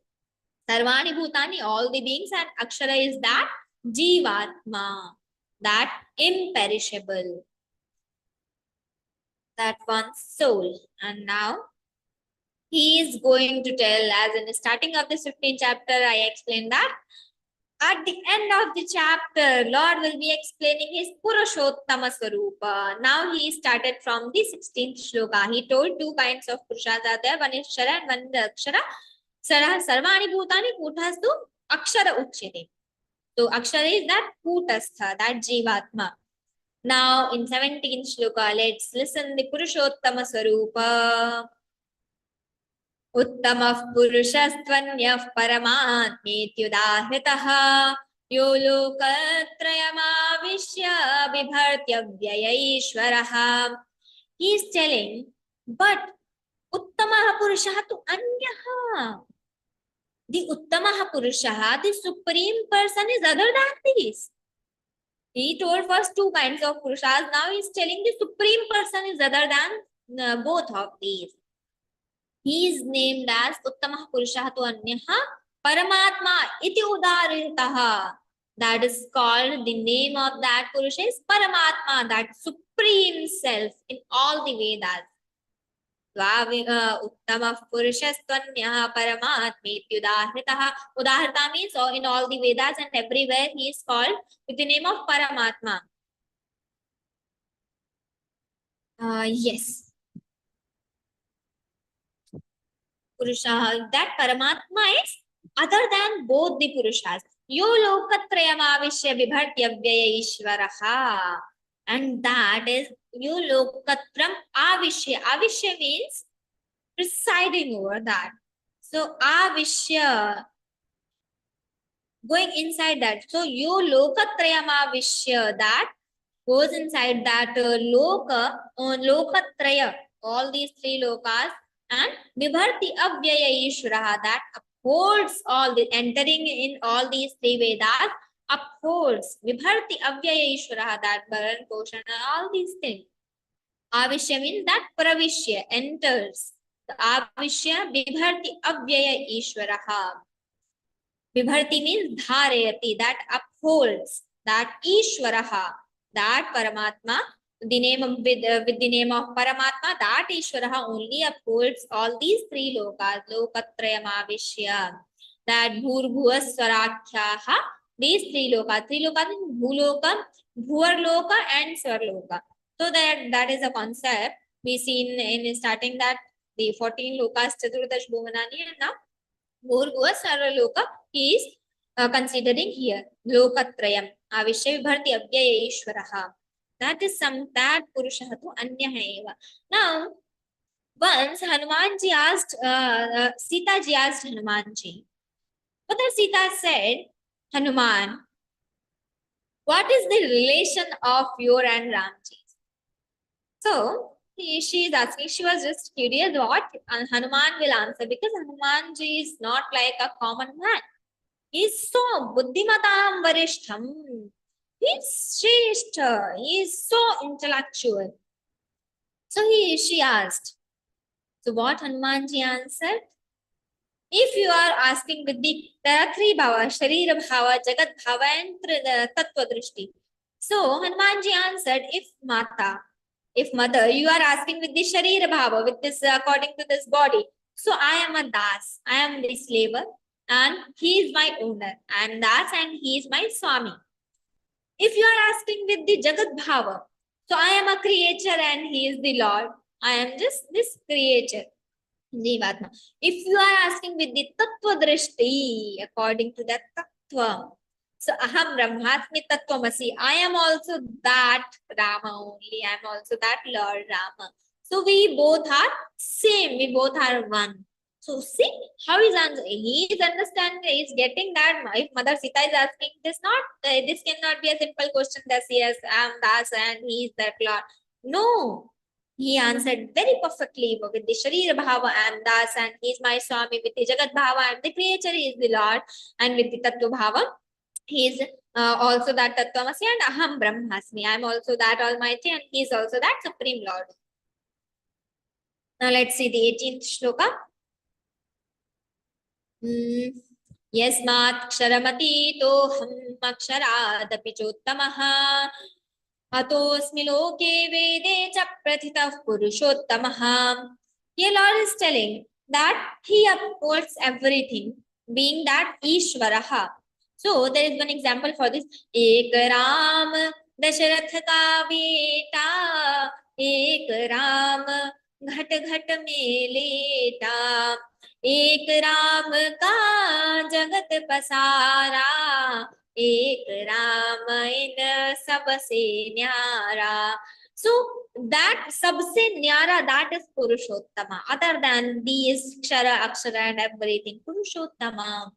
Speaker 7: Sarvani Bhutani, all the beings, and Akshara is that Jivatma, that imperishable, that one soul. And now he is going to tell, as in the starting of this 15th chapter, I explained that at the end of the chapter, Lord will be explaining his Purushottama Swarupa. Now he started from the 16th shloka. He told two kinds of Purushas are there. One is Kshara and one is Akshara. Sarvani Bhutani Kutastu Akshara Uchyate. So Akshara is that Kutastha, that Jivatma. Now in 17th shloka, let's listen the Purushottama Swarupa. उत्तमः पुरुषस्त्वन्यः परमात्मेत्युदाहृतः यो लोकत्रयमाविश्य बिभर्त्यव्ययैश्वरः. He is telling, but उत्तमः पुरुषः तु अन्यः. The उत्तमः पुरुषः, the supreme person, is other than this. He told first two kinds of purushas. Now he is telling the supreme person is other than both of these. He is named as Uttamah Purushah tu Anyaha Paramatma iti udaritah. That is called, the name of that Purusha is Paramatma, that supreme self in all the Vedas. Uttamah Purushastvanyaha Paramatmi iti udaritah. Udahrita means in all the Vedas and everywhere he is called with the name of Paramatma. Yes. Purusha, that Paramatma is other than both the Purushas. Yo lokatrayamavishya vibhartyavya ishvaraha. And that is yo lokatram avishya. Avishya means presiding over that. So avishya, going inside that. So yo lokatrayamavishya, that goes inside that lokatraya, all these three lokas. And Vibharti Avyaya Ishvaraha, that upholds all the, entering in all these three Vedas, upholds Vibharti Avyaya Ishvaraha, that Bharan, Poshan, all these things. Avishya means that Pravishya, enters. The Avishya Vibharti Avyaya Ishvaraha. Vibharti means Dharayati, that upholds, that Ishvaraha, that Paramatma. The name of, with the name of Paramatma, that Ishvaraha only upholds all these three lokas, Lokatrayamavishya, that Bhurbhuva Swarakhyaha, these three lokas. Three lokas in Bhuloka, Bhuvarloka and Swarloka. So that is a concept we see in starting that the 14 lokas Chaturdash Bhuvanani, and now Bhurbhuva Swarloka he is considering here. Lokatrayam, Avishya Vibharti Avyaya Ishvaraha. That is that Purusha tu Anyaha eva. Now, once Hanumanji asked, Sitaji asked Hanumanji. Mother Sita said, Hanuman, what is the relation of your and Ramji? So, she is asking, she was just curious what Hanuman will answer, because Hanumanji is not like a common man. He is so buddhimatam varishtham. He is Shrestha. He is so intellectual. So she asked. So what Hanumanji answered? If you are asking with there are three bhava, Sharira bhava, Jagat bhava and Tattva drishti. So Hanumanji answered, if mother, you are asking with the Sharira bhava, with this according to this body. So I am a das, I am the slave and he is my owner. I am das and he is my Swami. If you are asking with the Jagat Bhava, so I am a creature and he is the Lord. I am just this creature. Jivatma. If you are asking with the Tattva Drishti, according to that Tattva, so Aham Brahmatmi Tattvamasi, I am also that Rama only. I am also that Lord Rama. So we both are same. We both are one. So see how is answer. He is understanding. He is getting that. If Mother Sita is asking, this cannot be a simple question. That yes, I am Das and he is that Lord. No, he answered very perfectly with the Sharira Bhava. I am Das and he is my Swami. With the Jagat Bhava, I am the creature. He is the Lord. And with the Tattva Bhava, he is also that Tattvamasi, and Aham Brahmasmi. I am also that Almighty, and He is also that Supreme Lord. Now let's see the 18th shloka. यस्मात्क्षरमतीतोऽहम् अक्षरादपि चोत्तमः अतोऽस्मि लोके वेदे च प्रथितः पुरुषोत्तमः. Here Lord is telling that He upholds everything, being that Ishvaraha. So there is one example for this. Ek Ram Dasharatha ka beta, Ek Ram घट घट में लेटा, एक राम का जगत पसारा, एक राम इन सबसे न्यारा. So that सबसे न्यारा, that is Purushottama. Other than these Kshara, Akshara and everything, Purushottama.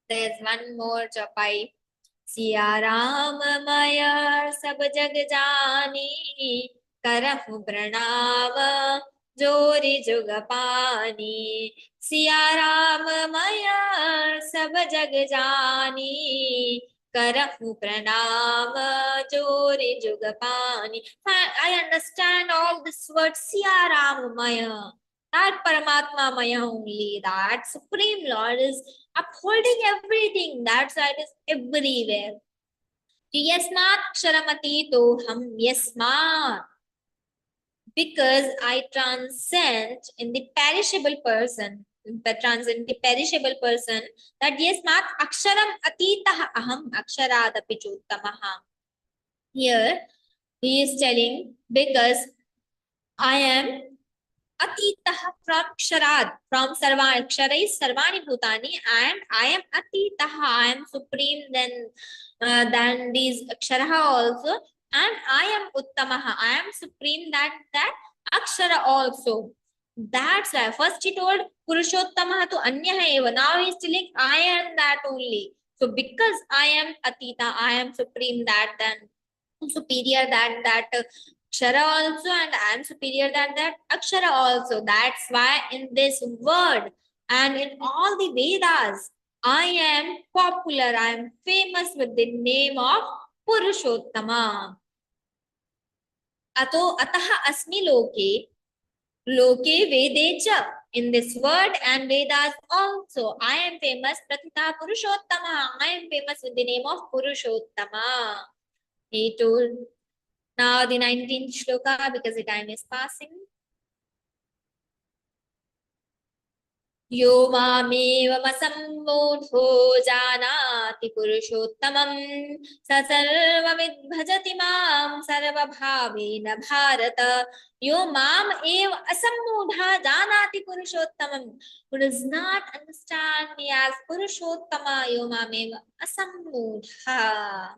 Speaker 7: There is one more japai. Siya Ram माया सब जग जानी, करहु प्रणाम जोरि जुग पानी. सिया राम माया सब जग जानी, करहु प्रणाम जोरि जुग पानी. I understand all this word Siya Ram Maya. That Paramatma Maya only, that Supreme Lord is upholding everything. That's why it is everywhere. Yasmat Ksharamati Toham Yasmat. Because I transcend in the perishable person, that Yasmat Aksharam Atitah Aham Aksharadapi Chottamaha. Here he is telling, because I am Atitah from Ksharad, from Sarva. Kshara is Sarvani Bhutani, and I am Atitah, I am supreme than these Ksharaha also, and I am Uttamaha, I am supreme that Akshara also. That's why first he told Purushottamaha to Anyaha eva. Now he is telling I am that only. So because I am Atita, I am supreme that, then superior that Akshara also, and I am superior than that Akshara also. That's why in this word and in all the Vedas, I am popular, I am famous with the name of Purushottama. Ato ataha asmi loke, loke vede cha. In this word and Vedas also, I am famous, Prathita Purushottama. I am famous with the name of Purushottama. He told. Now the 19th shloka, because the time is passing. Yo mameva masammudho janati purushottamam sa sarvavid bhajati mam sarva bhavena bharata. Yo mam eva asammudha janati purushottamam. Who does not understand me as Purushottama, yo mameva asammudha.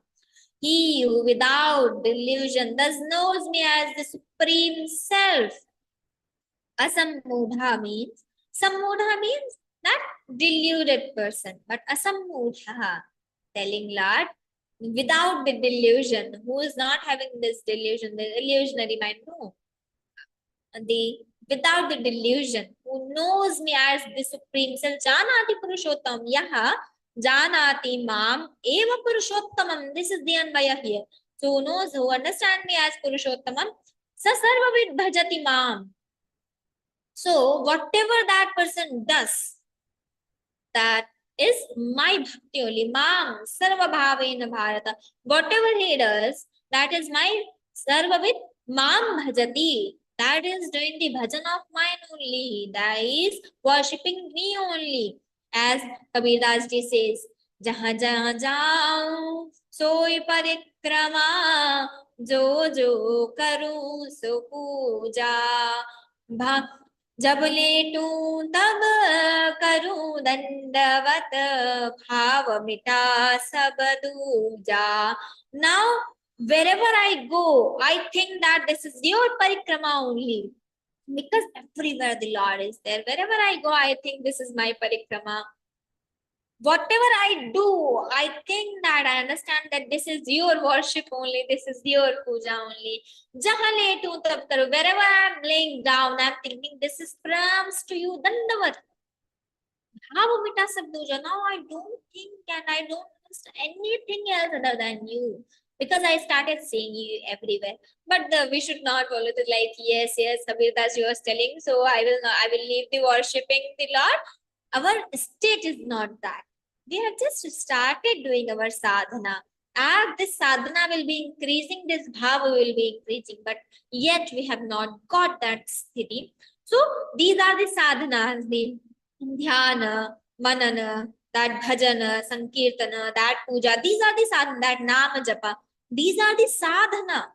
Speaker 7: He who without delusion thus knows me as the Supreme Self. Asammudha means, Sammudha means that deluded person. But Asammudha, telling Lord, without the delusion, who is not having this delusion, the illusionary mind, no. Without the delusion, who knows me as the Supreme Self, Janati Purushottam, Yaha, Janati Mam Eva Purushottamam. This is the Anvaya here. So who knows, who understand me as Purushottamam, Sa Sarvavid Bhajati Mam. So whatever that person does, that is my bhakti only. Mam Sarva Bhavena Bharata. Whatever he does, that is my Sarvavid Mam Bhajati. That is doing the bhajan of mine only. That is worshipping me only. As Kabir Das ji says, Jahan jahan jaun, soi parikrama, jo jo karu so puja. Jab letu tab karu dandavat, bhav mita sab duja. Now, wherever I go, I think that this is your parikrama only. Because everywhere the Lord is there. Wherever I go, I think this is my parikrama. Whatever I do, I think that I understand that this is your worship only, this is your puja only. Wherever I'm laying down, I'm thinking this is prams to you, dandavat. Now I don't think and I don't understand anything else other than you. Because I started seeing you everywhere. But we should not follow the like, yes, yes, Kabirdas, you was telling, so I will not, I will leave the worshipping the Lord. Our state is not that. We have just started doing our sadhana. As this sadhana will be increasing, this bhava will be increasing, but yet we have not got that sthiti. So these are the sadhanas, the dhyana, manana, that bhajana, sankirtana, that puja. These are the sadhana, that nama japa. These are the sadhana.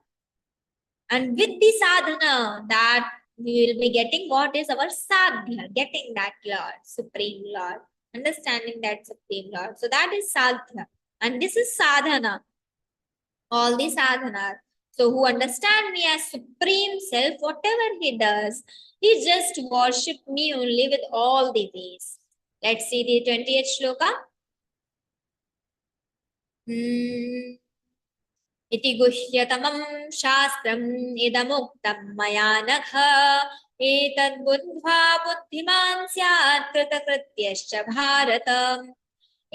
Speaker 7: And with the sadhana, that we will be getting what is our sadhya, getting that Lord, Supreme Lord, understanding that Supreme Lord. So that is sadhya. And this is sadhana. All the sadhanas. So who understand me as Supreme Self, whatever he does, he just worship me only with all the ways. Let's see the 20th shloka. इति गुह्यतमं शास्त्रम् इदमुक्तं मया नघ एतद्बुद्ध्वा बुद्धिमान् स्यात् कृतकृत्यश्च भारत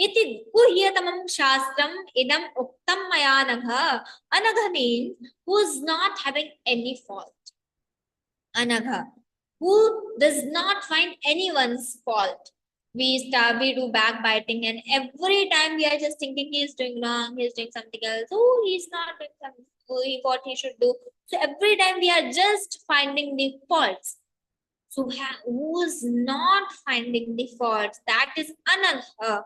Speaker 7: इति गुह्यतमं शास्त्रम् idam uktam maya nagha. Anagha means who is not having any fault. Anagha, who does not find anyone's fault. We do backbiting, and every time we are just thinking he is doing wrong, he is doing something else. Oh, he's not doing something, what he should do. So every time we are just finding the faults. So who is not finding the faults? That is Anagha.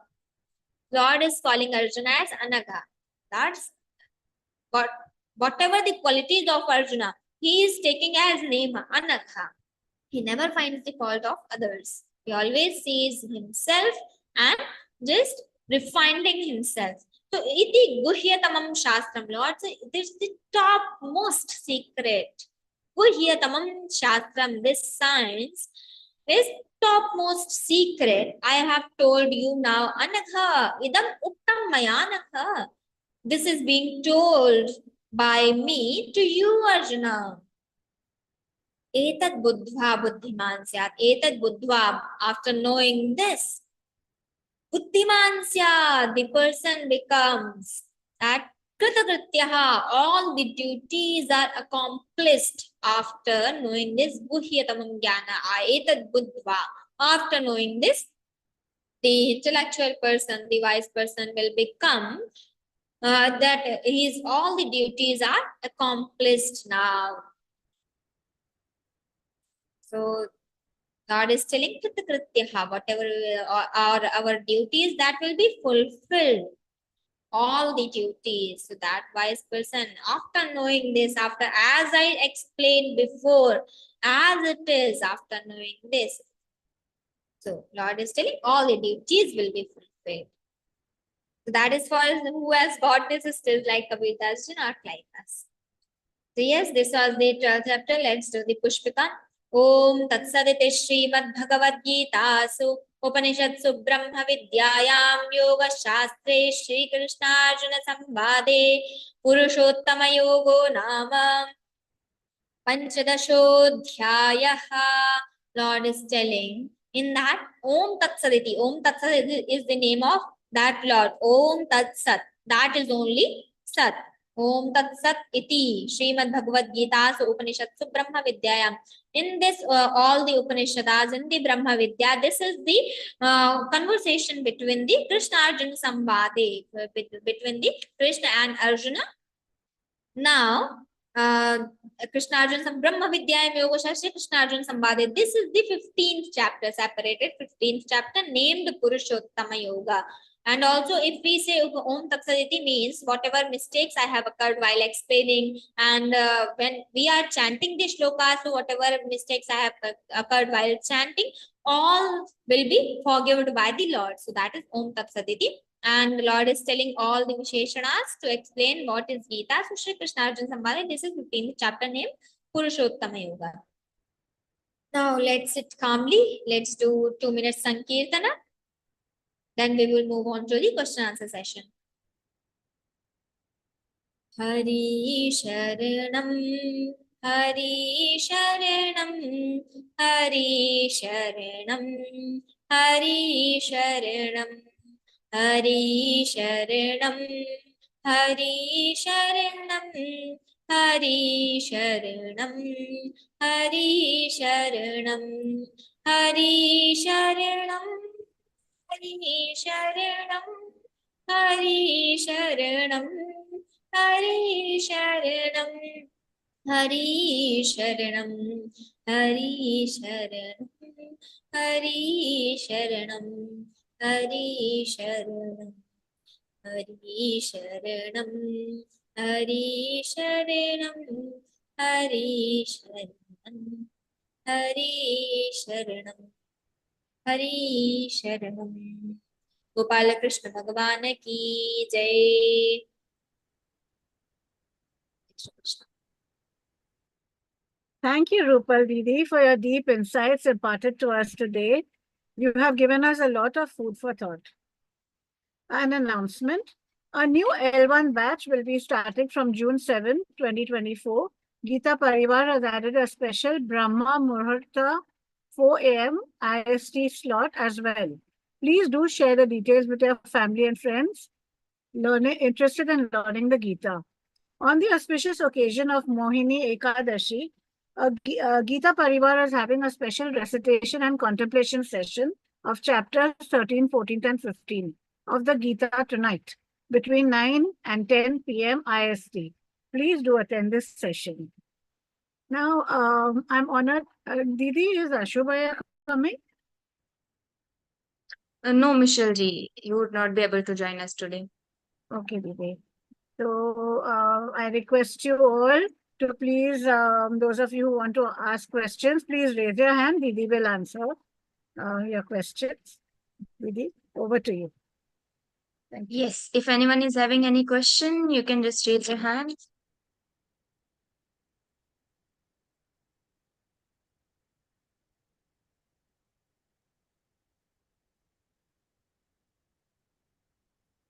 Speaker 7: Lord is calling Arjuna as Anagha. That's whatever the qualities of Arjuna, he is taking as name Anagha. He never finds the fault of others. He always sees himself and just refining himself. So, iti guhyatamam shastram, Lord, so it is the topmost secret. Guhyatamam shastram, this science is topmost secret. I have told you now, Anagha, idam uttam mayanagha. This is being told by me to you, Arjuna. Etad buddhva buddhiman syat. Etad buddhva, after knowing this, buddhiman syat, the person becomes that kritakrityaha, all the duties are accomplished after knowing this guhyatamam jnana. Etad buddhva, after knowing this, the intellectual person, the wise person will become that his all the duties are accomplished now. So God is telling whatever are our duties, that will be fulfilled. All the duties. So that wise person, after knowing this, after as I explained before, as it is, after knowing this. So Lord is telling all the duties will be fulfilled. So that is for who has got this skills like Kabirdas, do not like us. So yes, this was the 12th chapter. Let's do the Pushpika. Om Tatsadite Śrīmad-Bhagavadgītā Upanishadsu Brahma Vidyāyām Yoga Shastre Shri Krishna Arjuna Sambhade Purushottama Yogo Nama Panchadashodhyayaha. Lord is telling in that Om Tatsaditi. Om Tatsaditi is the name of that Lord. Om Tatsat. That is only Sat. Om Tat Sat iti Śrīmad-Bhagavadgītā Upanishadsu Brahma Vidyāyām. In this, all the Upanishads in the Brahma Vidya, this is the conversation between the Krishna Arjuna Sambhade, between the Krishna and Arjuna. Now, Krishna Arjuna Brahma Vidyayam Yoga Shastra Krishna Arjuna Sambhade. This is the 15th chapter, separated 15th chapter, named Purushottama Yoga. And also, if we say Om Tatsaditi means whatever mistakes I have occurred while explaining, and when we are chanting the shlokas, so whatever mistakes I have occurred while chanting, all will be forgiven by the Lord. So that is Om Tatsaditi. And the Lord is telling all the Visheshanas to explain what is Geeta. So Shri Krishna Arjuna Sambhade, this is 15th chapter named Purushottama Yoga. Now let's sit calmly. Let's do 2 minutes Sankirtana. Then we will move on to the question answer session. Hari Sharanam, Hari Sharanam, Hari Sharanam, Hari Sharanam, Hari Sharanam, Hari Sharanam, Hari Sharanam, Hari Sharanam, Hari Sharanam, Hari Sharanam, Hari Sharanam, Hari Sharanam, Hari Sharanam, Hari Sharanam, Hari Sharanam, Hari Sharanam, Hari Sharanam, Hari Sharanam, Hari Sharanam, Hari Sharanam, Hari Sharanam. Gopala Krishna Bhagavan ki Jai.
Speaker 4: Thank you, Rupal Didi, for your deep insights imparted to us today. You have given us a lot of food for thought. An announcement. A new L1 batch will be starting from June 7, 2024. Geeta Pariwar has added a special Brahma Muhurta 4 a.m. IST slot as well. Please do share the details with your family and friends interested in learning the Gita. On the auspicious occasion of Mohini Ekadashi, Geeta Pariwar is having a special recitation and contemplation session of chapters 13, 14, and 15 of the Gita tonight between 9 and 10 p.m. IST. Please do attend this session. Now, I'm honored. Didi, is Ashubhaya coming?
Speaker 8: No, Michelle ji, you would not be able to join us today.
Speaker 4: Okay, Didi. So I request you all to please, those of you who want to ask questions, please raise your hand. Didi will answer your questions. Didi, over to you. Thank you.
Speaker 8: Yes, if anyone is having any question, you can just raise your hand.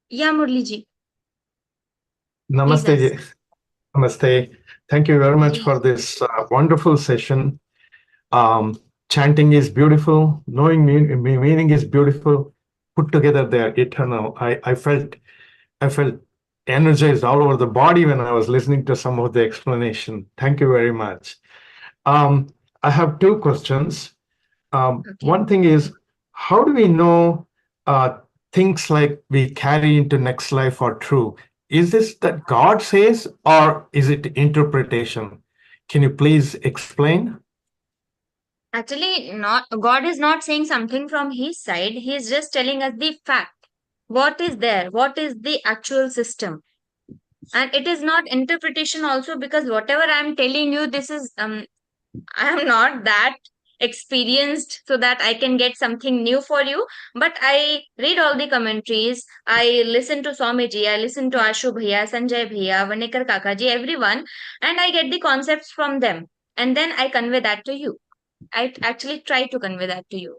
Speaker 8: Yeah, Murli ji.
Speaker 9: Namaste.
Speaker 8: Please ask.
Speaker 9: Namaste. Thank you very much
Speaker 8: Ji.
Speaker 9: for this wonderful session. Chanting is beautiful. Knowing meaning is beautiful. Put together, they are eternal. I felt energized all over the body when I was listening to some of the explanation. Thank you very much. I have two questions.
Speaker 8: Okay.
Speaker 9: One thing is, how do we know things like we carry into next life are true? Is this that God says, or is it interpretation? Can you please explain?
Speaker 8: Actually, God is not saying something from his side. He is just telling us the fact. What is there? What is the actual system? And it is not interpretation also, because whatever I am telling you, this is I am not that experienced so that I can get something new for you. But I read all the commentaries. I listen to Swamiji. I listen to Ashu Bhaiya, Sanjay Bhaiya, Vanekar Kakaji, everyone, and I get the concepts from them. And then I convey that to you. I actually try to convey that to you.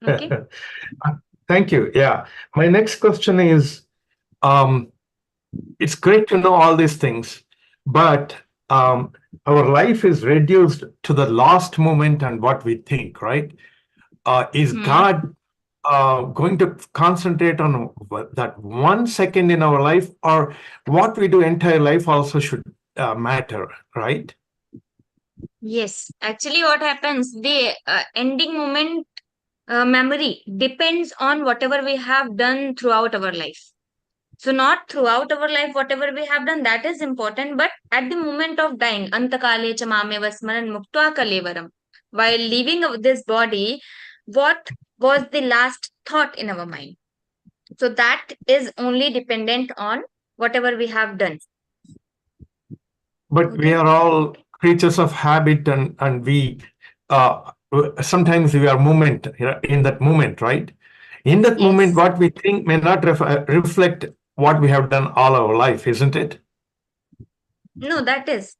Speaker 8: Okay.
Speaker 9: Thank you. Yeah. My next question is, it's great to know all these things, but our life is reduced to the last moment and what we think, right? Is God going to concentrate on that 1 second in our life, or what we do entire life also should matter, right?
Speaker 8: Yes. Actually, what happens, the ending moment memory depends on whatever we have done throughout our life. So not throughout our life, whatever we have done, that is important. But at the moment of dying, antakale cha mame vasmaran muktva kalevaram, while leaving this body, what was the last thought in our mind? So that is only dependent on whatever we have done.
Speaker 9: But we are all creatures of habit, and we sometimes we are in that moment, right? In that moment,
Speaker 8: Yes.
Speaker 9: what we think may not reflect what we have done all our life, isn't it?
Speaker 8: No, that is.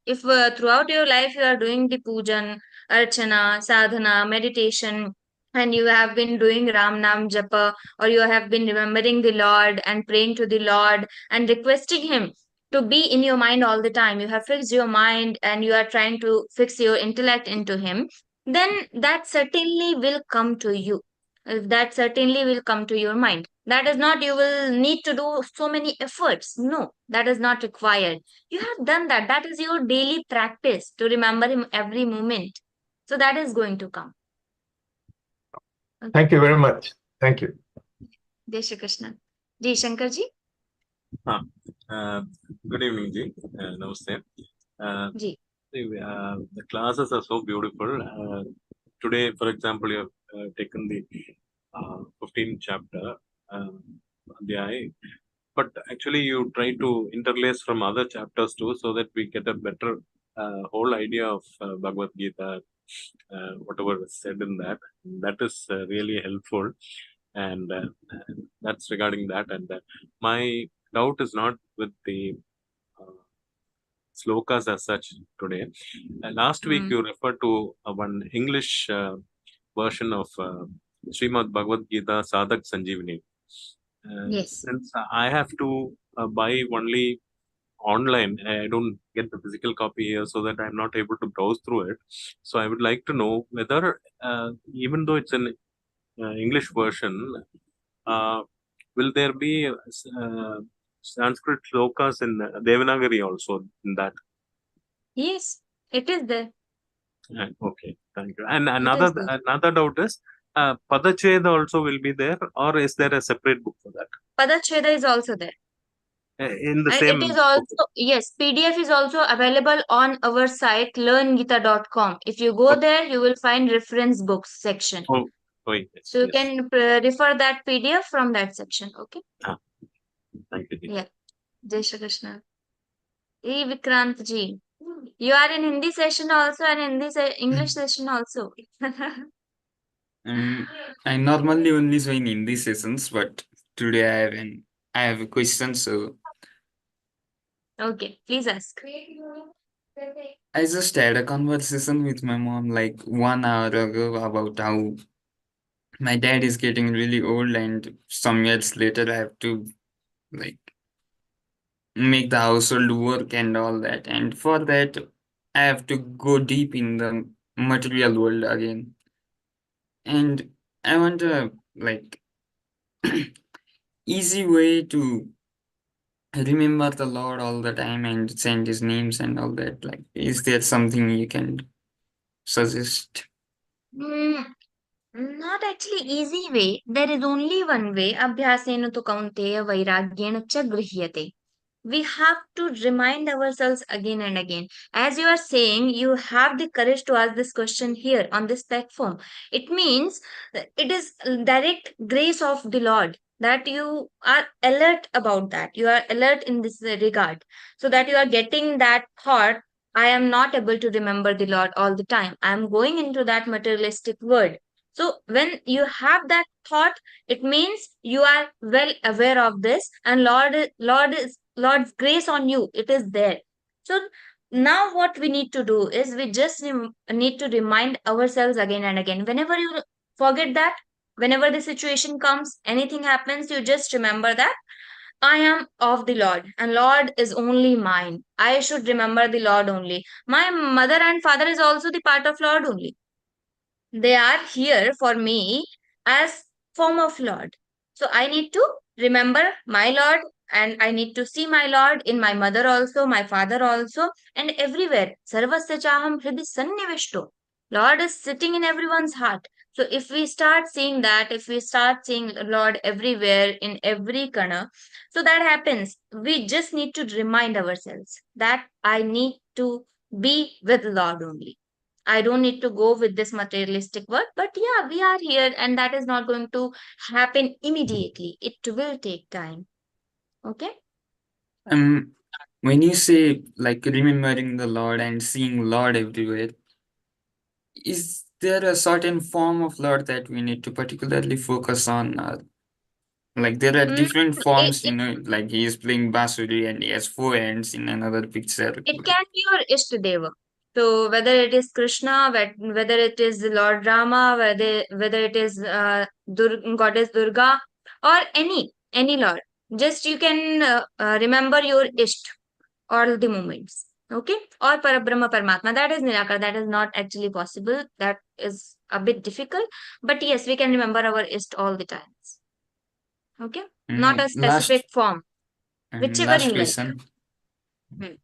Speaker 8: If throughout your life you are doing the pujan, archana, sadhana, meditation, and you have been doing Ram Nam Japa, or you have been remembering the Lord and praying to the Lord and requesting Him to be in your mind all the time, you have fixed your mind and you are trying to fix your intellect into Him, then that certainly will come to you. that certainly will come to your mind. That is not you will need to do so many efforts. No, that is not required. You have done that. That is your daily practice to remember him every moment. So that is going to come.
Speaker 9: Thank you very much. Thank you.
Speaker 8: Jai Shri Krishna. Ji Shankar ji.
Speaker 10: Good evening, Ji. Namaste.
Speaker 8: Ji.
Speaker 10: The classes are so beautiful. Today, for example, you have taken the 15th chapter, Adhyay, but actually you try to interlace from other chapters too, so that we get a better whole idea of Bhagavad Gita, whatever is said in that. That is really helpful, and that's regarding that. And my doubt is not with the slokas as such today. Last week you referred to one English version of Śrīmad-Bhagavadgītā Sadhak Sanjeevani.
Speaker 8: Yes.
Speaker 10: Since I have to buy only online, I don't get the physical copy here, so that I'm not able to browse through it. So I would like to know whether, even though it's an English version, will there be Sanskrit slokas in Devanagari also in that?
Speaker 8: Yes, it is there.
Speaker 10: Okay, thank you. And
Speaker 8: is there.
Speaker 10: another doubt is, Padacheda also will be there, or is there a separate book for that?
Speaker 8: Padacheda is also there.
Speaker 10: In the
Speaker 8: And
Speaker 10: same
Speaker 8: it is
Speaker 10: book.
Speaker 8: also, yes, PDF is also available on our site learngeeta.com. If you go there, you will find reference books section.
Speaker 10: Oh, yes,
Speaker 8: So you can refer that PDF from that section. Okay.
Speaker 10: Thank you.
Speaker 8: Yeah. Jai Shri Krishna. Hey Vikrant ji, you are in Hindi session also and in this English session also.
Speaker 11: I normally only join Hindi sessions, but today I have a question, so
Speaker 8: Okay, please ask.
Speaker 11: I just had a conversation with my mom like 1 hour ago about how my dad is getting really old, and some years later I have to like make the household work and all that, and for that I have to go deep in the material world again. And I want a like easy way to remember the Lord all the time and chant his names and all that. Like, is there something you can suggest?
Speaker 8: Not actually easy way. There is only one way. Abhyasena tu kaunteya vairagyena cha grihyate. We have to remind ourselves again and again. As you are saying, you have the courage to ask this question here on this platform. It means that it is direct grace of the Lord that you are alert about that. You are alert in this regard, so that you are getting that thought. I am not able to remember the Lord all the time. I am going into that materialistic world. So when you have that thought, it means you are well aware of this, and Lord's grace on you, it is there. So now what we need to do is we just need to remind ourselves again and again. Whenever you forget that, whenever the situation comes, anything happens, you just remember that I am of the Lord, and Lord is only mine. I should remember the Lord only. My mother and father is also the part of Lord only. They are here for me as form of Lord. So I need to remember my Lord, and I need to see my Lord in my mother also, my father also, and everywhere. Sarvasya chaham hridi sannivishto. Lord is sitting in everyone's heart. So if we start seeing that, if we start seeing Lord everywhere in every kana, so that happens. We just need to remind ourselves that I need to be with Lord only. I don't need to go with this materialistic world, but yeah, we are here, and that is not going to happen immediately. It will take time. Okay?
Speaker 11: When you say like remembering the Lord and seeing Lord everywhere, is there a certain form of Lord that we need to particularly focus on? Like there are different forms, like he is playing Basuri and he has 4 hands in another picture.
Speaker 8: It can be your Ishtadeva. So whether it is Krishna, whether it is Lord Rama, whether it is Goddess Durga, or any Lord, just you can remember your Isht all the moments. Okay, or Parabrahma Paramatma, that is Nirakara, that is not actually possible, that is a bit difficult, but yes, we can remember our ist all the times. Okay, not a specific form, whichever
Speaker 11: last
Speaker 8: you like.
Speaker 11: question.
Speaker 8: Hmm.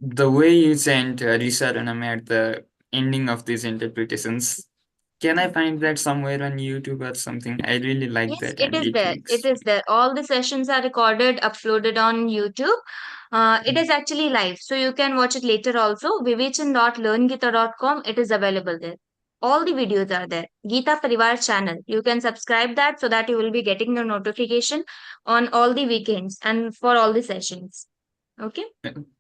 Speaker 11: The way you chant Risharanam at the ending of these interpretations, can I find that somewhere on YouTube or something? I really like
Speaker 8: Yes,
Speaker 11: that,
Speaker 8: it
Speaker 11: and
Speaker 8: is
Speaker 11: it
Speaker 8: there. It
Speaker 11: looks.
Speaker 8: is there. All the sessions are recorded, uploaded on YouTube. It is actually live, so you can watch it later also. vivichan.learngeeta.com. It is available there. All the videos are there. Geeta Pariwar channel. You can subscribe that so that you will be getting the notification on all the weekends and for all the sessions. Okay.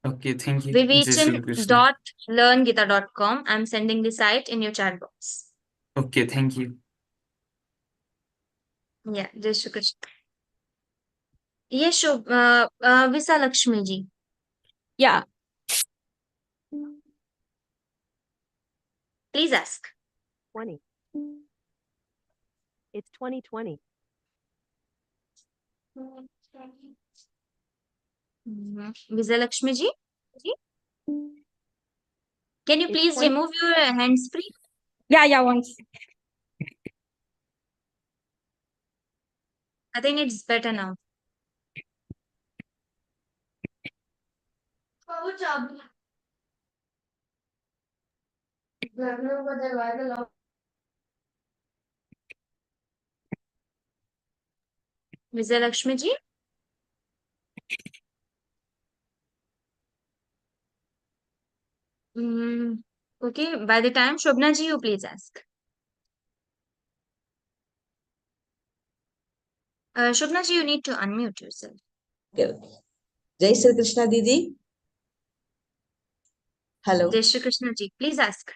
Speaker 11: Okay, thank you. Jai Shri Krishna.
Speaker 8: vivichan.learngeeta.com. I'm sending the site in your chat box.
Speaker 11: Okay, thank you.
Speaker 8: Yeah, Jai Shri Krishna. Yes, Visa Lakshmi ji.
Speaker 12: Yeah,
Speaker 8: Please ask.
Speaker 12: 20. It's 2020.
Speaker 8: Visa Lakshmi ji, can you
Speaker 12: It's
Speaker 8: please
Speaker 12: 20.
Speaker 8: remove your hands free?
Speaker 12: Yeah, once.
Speaker 8: I think it's better now. Visa Lakshmi ji. Okay, by the time Shobna ji, you please ask. Shobna ji, you need to unmute yourself.
Speaker 13: Okay. Jai Shri Krishna Didi. Hello.
Speaker 8: Jai Shri Krishna ji, please ask.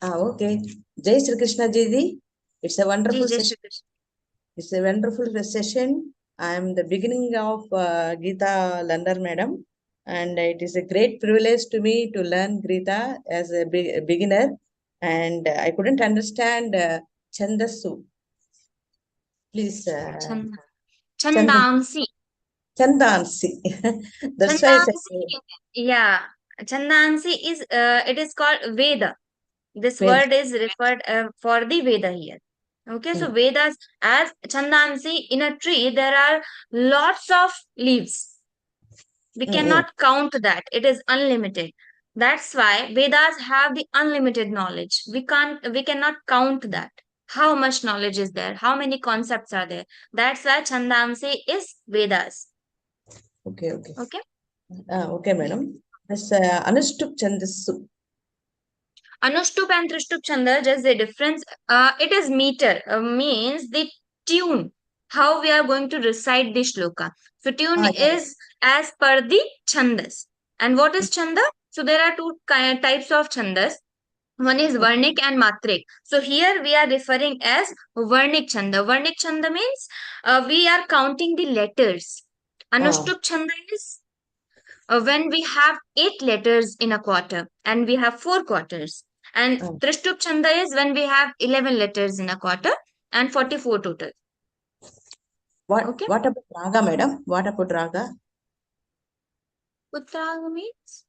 Speaker 13: Okay. Jai Shri Krishna Didi. It's a wonderful
Speaker 8: Jai
Speaker 13: session.
Speaker 8: Shri Krishna.
Speaker 13: It's a wonderful session. I am the beginning of Geeta learner, madam. And it is a great privilege to me to learn Geeta as a beginner. And I couldn't understand Chandasu. Please.
Speaker 8: Chandansi.
Speaker 13: Chandansi. That's why I said.
Speaker 8: Yeah, Chandansi is, it is called Veda. This
Speaker 13: Veda.
Speaker 8: word is referred for the Veda here. Okay, so Vedas, as Chandansi, in a tree, there are lots of leaves. We cannot count that. It is unlimited. That's why Vedas have the unlimited knowledge. We cannot count that. How much knowledge is there? How many concepts are there? That's why Chandansi is Vedas.
Speaker 13: Okay.
Speaker 8: Okay.
Speaker 13: Okay, madam. That's Anushtup Chandasu.
Speaker 8: Anushtup and Trishtup Chanda, just the difference. It is meter, means the tune, how we are going to recite the shloka. So tune is as per the chandas. And what is chanda? So there are two types of chandas. One is Varnik and Matrik. So here we are referring as Varnik Chanda. Varnik Chanda means we are counting the letters. Anushtup Chanda is when we have 8 letters in a quarter and we have 4 quarters. And Trishtup Chanda is when we have 11 letters in a quarter and 44 total.
Speaker 13: What about Raga, madam? What about Raga?
Speaker 8: What Raga means?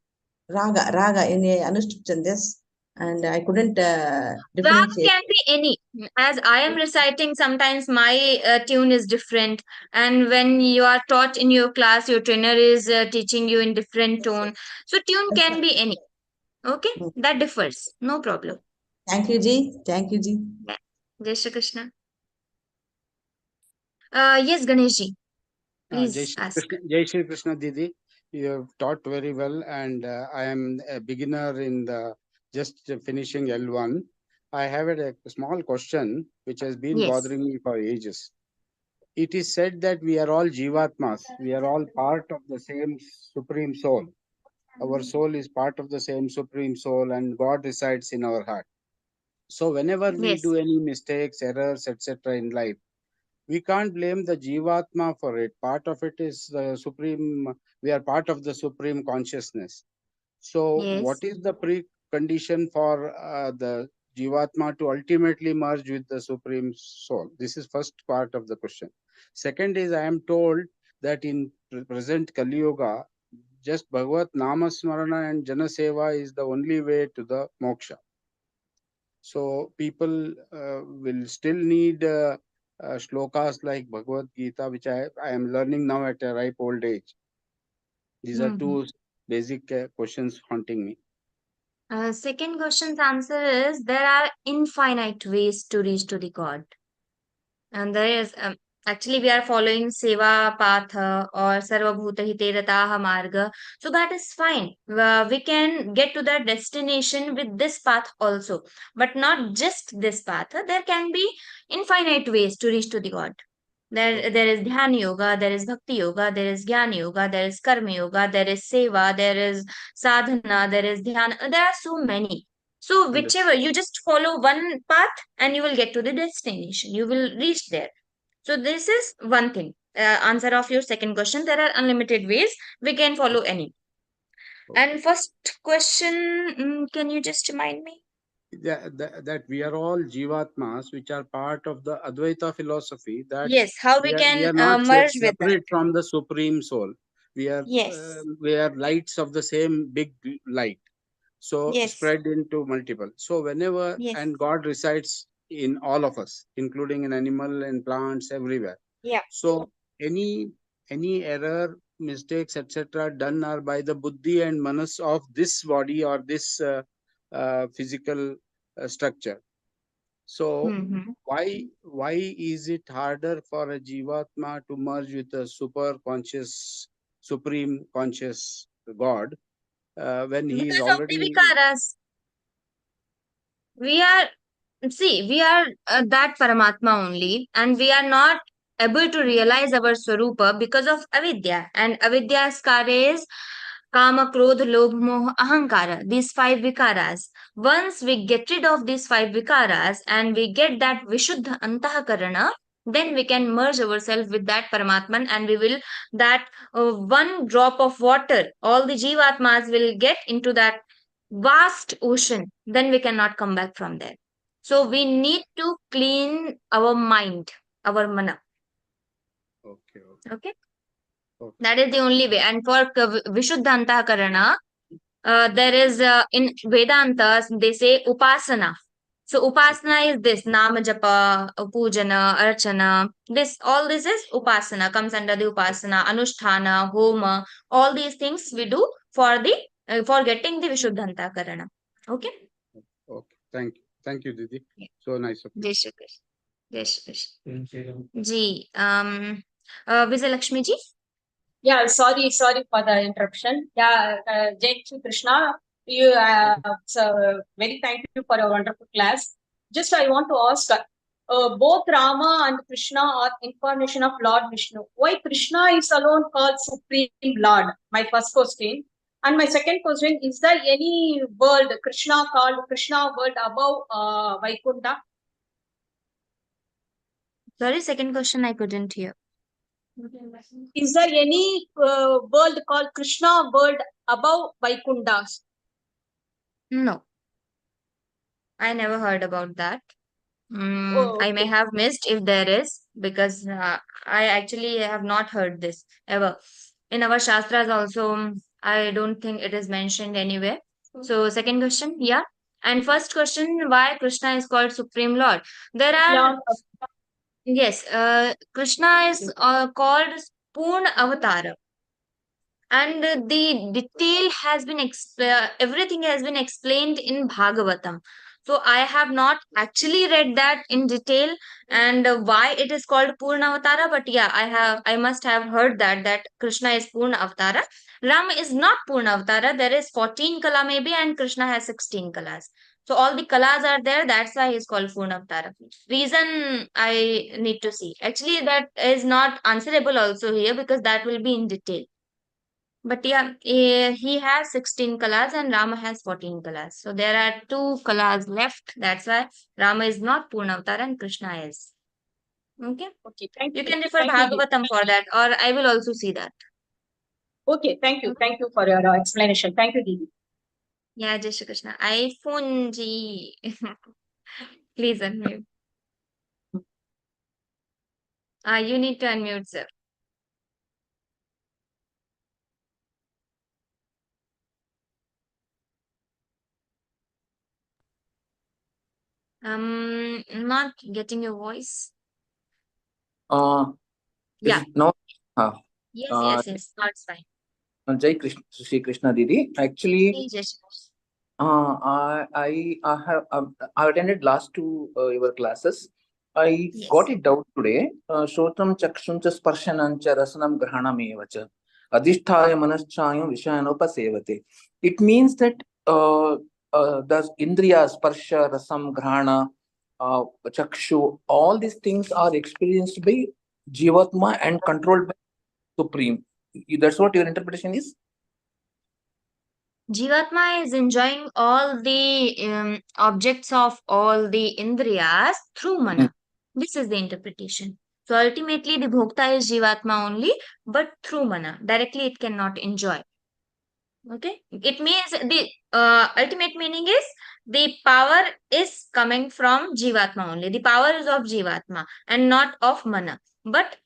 Speaker 13: Raga in a Anushtup Chandas. And I couldn't
Speaker 8: Raga
Speaker 13: differentiate.
Speaker 8: can be any. As I am reciting, sometimes my tune is different. And when you are taught in your class, your trainer is teaching you in different tone. So tune can be any. Okay, that differs. No problem.
Speaker 13: Thank you, Ji. Thank you, Ji.
Speaker 8: Yeah. Jai Shri Krishna. Yes, Ganesh ji. Please ask.
Speaker 5: Jai Shri Krishna Didi. You have taught very well, and I am a beginner in the just finishing L1. I have a small question which has been bothering me for ages. It is said that we are all Jivatmas. We are all part of the same Supreme Soul. Our soul is part of the same Supreme Soul, and God resides in our heart. So whenever we do any mistakes, errors, etc. in life, we can't blame the Jivatma for it. Part of it is the Supreme, we are part of the Supreme Consciousness. So what is the precondition for the Jivatma to ultimately merge with the Supreme Soul? This is first part of the question. Second is, I am told that in present Kali Yuga, just Bhagavat Nama Smarana and Jana Seva is the only way to the moksha. So people will still need shlokas like Bhagavad Gita, which I am learning now at a ripe old age. These are two basic questions haunting me.
Speaker 8: Second question's answer is there are infinite ways to reach to the God. And there is actually we are following Seva Patha or Sarva Bhuta Hite Rataha Marga. So that is fine. We can get to that destination with this path also. But not just this path. There can be infinite ways to reach to the God. There is Dhyana Yoga, there is Bhakti Yoga, there is Jnana Yoga, there is Karma Yoga, there is Seva, there is Sadhana, there is Dhyana. There are so many. So whichever, you just follow one path and you will get to the destination. You will reach there. So this is one thing. Answer of your second question. There are unlimited ways. We can follow any. And first question, can you just remind me?
Speaker 5: That we are all jivatmas, which are part of the Advaita philosophy. That
Speaker 8: yes, how we
Speaker 5: we
Speaker 8: can
Speaker 5: are not
Speaker 8: merge with that.
Speaker 5: separate from the supreme soul. We are lights of the same big light. So spread into multiple. So whenever and God resides in all of us, including in animal and plants everywhere.
Speaker 8: Yeah.
Speaker 5: So any error, mistakes, etc., done are by the buddhi and manas of this body or this physical structure. So why is it harder for a jivatma to merge with a super conscious, supreme conscious God when he is
Speaker 8: Because of the
Speaker 5: already?
Speaker 8: vikaras. We are that Paramatma only, and we are not able to realize our Swarupa because of avidya. And avidya's karya is Kama, Krodha, Lobha, Moha, Ahankara, these five vikaras. Once we get rid of these five vikaras and we get that Vishuddha Antahakarana, then we can merge ourselves with that Paramatman and we will, that one drop of water, all the Jivatmas will get into that vast ocean. Then we cannot come back from there. So we need to clean our mind, our mana. Okay. That is the only way. And for Vishuddha Antahakarana, there is in Vedantas, they say Upasana. So Upasana is this Nama Japa, Pujana, Archana. All this is Upasana, comes under the Upasana, Anusthana, Homa. All these things we do for for getting the Vishuddha Antahakarana. Okay.
Speaker 5: Okay. Thank you, Didi. So nice of you.
Speaker 8: Jai Shri Krishna. Jai Shri Krishna. Ji, Vijay Lakshmi ji.
Speaker 12: Yeah, sorry for the interruption. Yeah, Jai Shri Krishna. So very thank you for your wonderful class. Just I want to ask, both Rama and Krishna are incarnation of Lord Vishnu. Why Krishna is alone called Supreme Lord? My first question. And my second question, is there any world, Krishna called Krishna world above Vaikunta?
Speaker 8: Sorry, second question I couldn't hear.
Speaker 12: Is there any world called Krishna world above Vaikuntas?
Speaker 8: No. I never heard about that. I may have missed if there is, because I actually have not heard this ever. In our Shastras also, I don't think it is mentioned anywhere. So second question, yeah. And first question, why Krishna is called Supreme Lord? There are, yes, Krishna is called Purna Avatara. And the detail has been everything has been explained in Bhagavatam. So I have not actually read that in detail and why it is called Purna Avatara, but yeah, I must have heard that Krishna is Purna Avatara. Rama is not Purna Avatara. There is 14 kala maybe, and Krishna has 16 kalas. So all the kalas are there. That's why he's called Purna Avatara. Reason I need to see. Actually, that is not answerable also here because that will be in detail. But yeah, he has 16 kalas and Rama has 14 kalas. So there are 2 kalas left. That's why Rama is not Purnavatar and Krishna is. Okay.
Speaker 12: Okay, thank you.
Speaker 8: You can refer
Speaker 12: Thank you.
Speaker 8: Bhagavatam for that, or I will also see that.
Speaker 12: Okay, thank you. Thank you for your explanation. Thank you, Didi.
Speaker 8: Yeah, Jai Shri Krishna. iPhone ji. Please unmute. You need to unmute, sir. Not getting your voice.
Speaker 14: Is
Speaker 8: Yeah.
Speaker 14: it no?
Speaker 8: Yes,
Speaker 14: Uh,
Speaker 8: yes. That's fine.
Speaker 14: Jai Krishna, Sri Krishna Didi. Actually,
Speaker 8: Hey, Jai Shri Krishna.
Speaker 14: I have I attended last two your classes. I got
Speaker 8: Yes.
Speaker 14: it out today. Shrotam chakshuncha sparshanancha rasanam grahanam adhisthaya manaschayam vishayanopasevate. It means that the indriya sparsha rasam grahana chakshu, all these things are experienced by jivatma and controlled by supreme. That's what your interpretation is.
Speaker 8: Jivatma is enjoying all the objects of all the indriyas through mana. This is the interpretation. So ultimately, the bhokta is Jivatma only, but through mana. Directly, it cannot enjoy. Okay? It means the ultimate meaning is the power is coming from Jivatma only. The power is of Jivatma and not of mana. But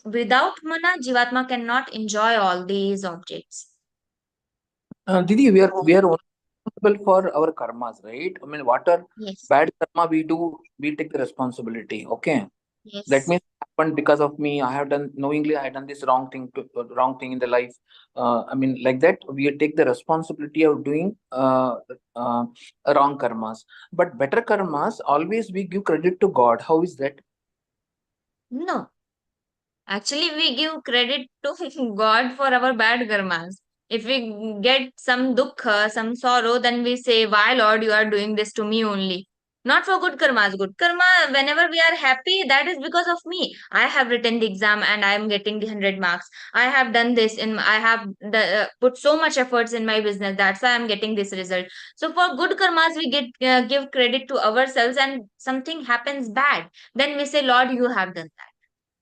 Speaker 8: without mana, Jivatma cannot enjoy all these objects.
Speaker 14: Didi, we are only responsible for our karmas, right? I mean, what are
Speaker 8: Yes.
Speaker 14: bad karma we do, we take the responsibility. Okay,
Speaker 8: Yes.
Speaker 14: that means it happened because of me. I have done knowingly. I done this wrong thing in the life. I mean, like that, we take the responsibility of doing wrong karmas. But better karmas, always we give credit to God. How is that?
Speaker 8: No. Actually, we give credit to God for our bad karmas. If we get some dukkha, some sorrow, then we say, why Lord, you are doing this to me only. Not for good karmas. Good karma, whenever we are happy, that is because of me. I have written the exam and I am getting the 100 marks. I have done this and I have put so much efforts in my business. That's why I am getting this result. So for good karmas, we give credit to ourselves, and something happens bad. Then we say, Lord, you have done that.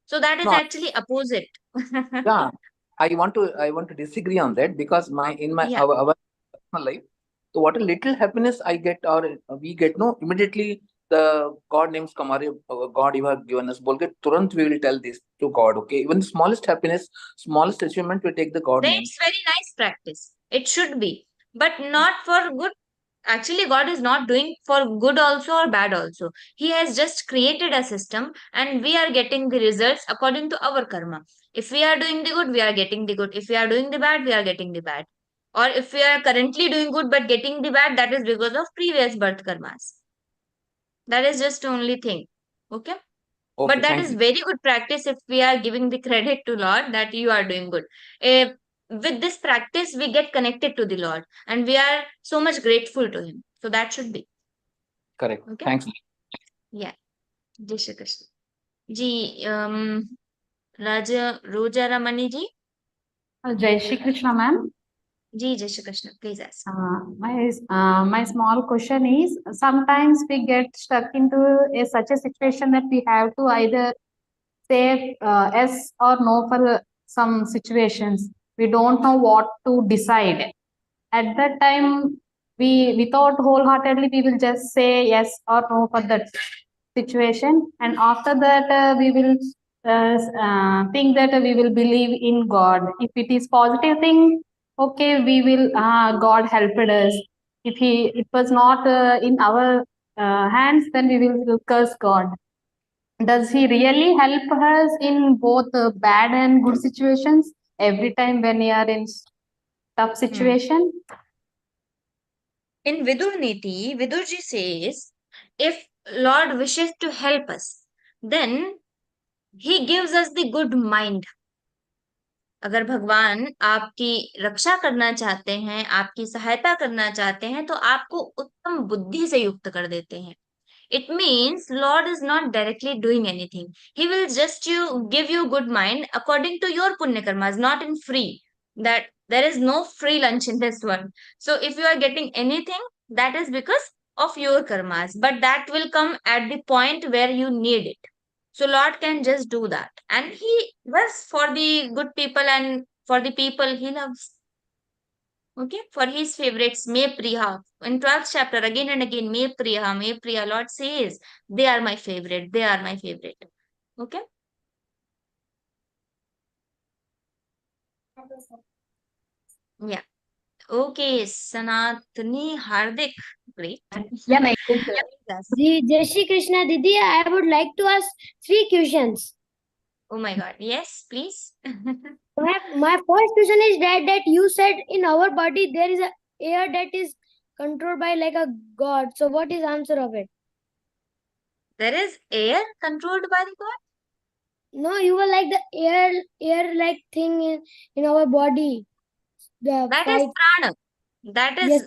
Speaker 8: So that is
Speaker 14: No,
Speaker 8: actually opposite.
Speaker 14: yeah, I want to disagree on that because my in my
Speaker 8: Yeah.
Speaker 14: our personal life. So what a little happiness I get or we get, no, immediately the God names come, "Arey, God, you have given us." बोल के तुरंत we will tell this to God. Okay, even the smallest happiness, smallest achievement, we take the God
Speaker 8: Then
Speaker 14: names.
Speaker 8: it's very nice practice. It should be, but not for good. Actually, God is not doing for good also or bad also. He has just created a system and we are getting the results according to our karma. If we are doing the good, we are getting the good. If we are doing the bad, we are getting the bad. Or if we are currently doing good but getting the bad, that is because of previous birth karmas. That is just the only thing. Okay. But
Speaker 14: Okay,
Speaker 8: that
Speaker 14: thanks.
Speaker 8: is very good practice if we are giving the credit to Lord that you are doing good. With this practice, we get connected to the Lord and we are so much grateful to Him. So that should be.
Speaker 14: Correct.
Speaker 8: Okay.
Speaker 14: Thanks.
Speaker 8: Yeah. Jai Shri Krishna. Ji, Roja Ramani ji.
Speaker 15: Jai Shri Krishna, ma'am.
Speaker 8: Ji, Jai Shri Krishna. Please ask.
Speaker 15: My small question is, sometimes we get stuck into such a situation that we have to either say yes or no for some situations. We don't know what to decide. At that time, we without wholeheartedly we will just say yes or no for that situation, and after that we will think that we will believe in God. If it is positive thing, okay, we will God helped us. If it was not in our hands, then we will curse God. Does he really help us in both bad and good situations every time when we are in tough situation?
Speaker 8: In Vidur Niti, Vidurji says, if Lord wishes to help us, then He gives us the good mind. अगर भगवान आपकी रक्षा करना चाहते हैं, आपकी सहायता करना चाहते हैं, तो आपको उत्तम बुद्धि से युक्त कर देते हैं. It means Lord is not directly doing anything. He will just give you good mind according to your punya karmas, not in free. That there is no free lunch in this one. So if you are getting anything, that is because of your karmas, but that will come at the point where you need it. So Lord can just do that. And He was for the good people and for the people He loves. Okay, for His favorites, Me Priya. In 12th chapter, again and again, Me Priya, Lord says, they are my favorite, they are my favorite. Okay. Yeah. Okay, Sanatani Hardik. Great.
Speaker 16: Yeah, my
Speaker 8: Jai Shri Krishna Didi, I would like to ask 3 questions. Oh my God. Yes, please. My first question is that you said in our body there is a air that is controlled by like a god. So what is answer of it? There is air controlled by the god? No, you were like the air like thing in our body. That is prana. That is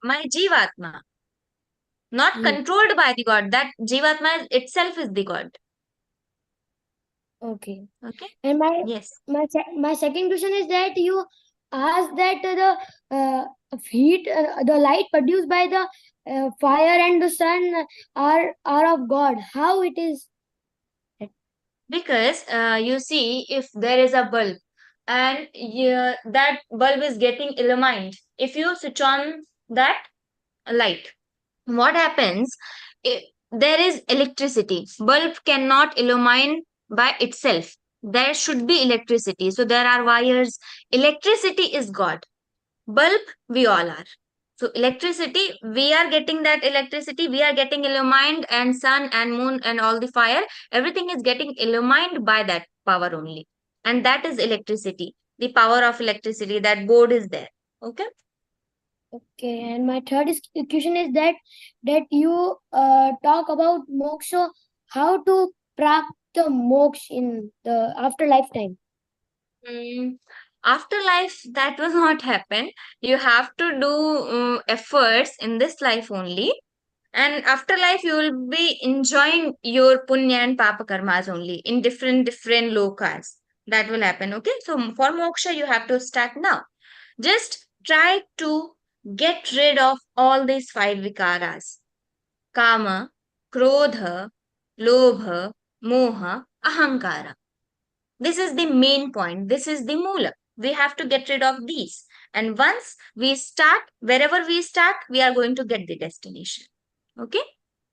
Speaker 8: my jivatma. Not controlled by the god. That jivatma itself is the god. Okay. Okay. And my second question is that you asked that heat, the light produced by the fire and the sun are of God. How it is? Because you see, if there is a bulb and that bulb is getting illumined, if you switch on that light, what happens? There is electricity. Bulb cannot illumine by itself. There should be electricity. So there are wires. Electricity is God. Bulb, we all are. So electricity, we are getting that electricity. We are getting illumined, and sun and moon and all the fire. Everything is getting illumined by that power only. And that is electricity. The power of electricity. That board is there. Okay. Okay, and my question is that you talk about moksha, how to practice the moksha in the after lifetime. Afterlife, that will not happen. You have to do efforts in this life only, and afterlife you will be enjoying your punya and papa karmas only in different lokas. That will happen. Okay, so for moksha you have to start now. Just try to get rid of all these 5 vikaras: kama, krodha, lobha, moha, ahankara. This is the main point. This is the moola. We have to get rid of these. And once we start, wherever we start, we are going to get the destination. Okay?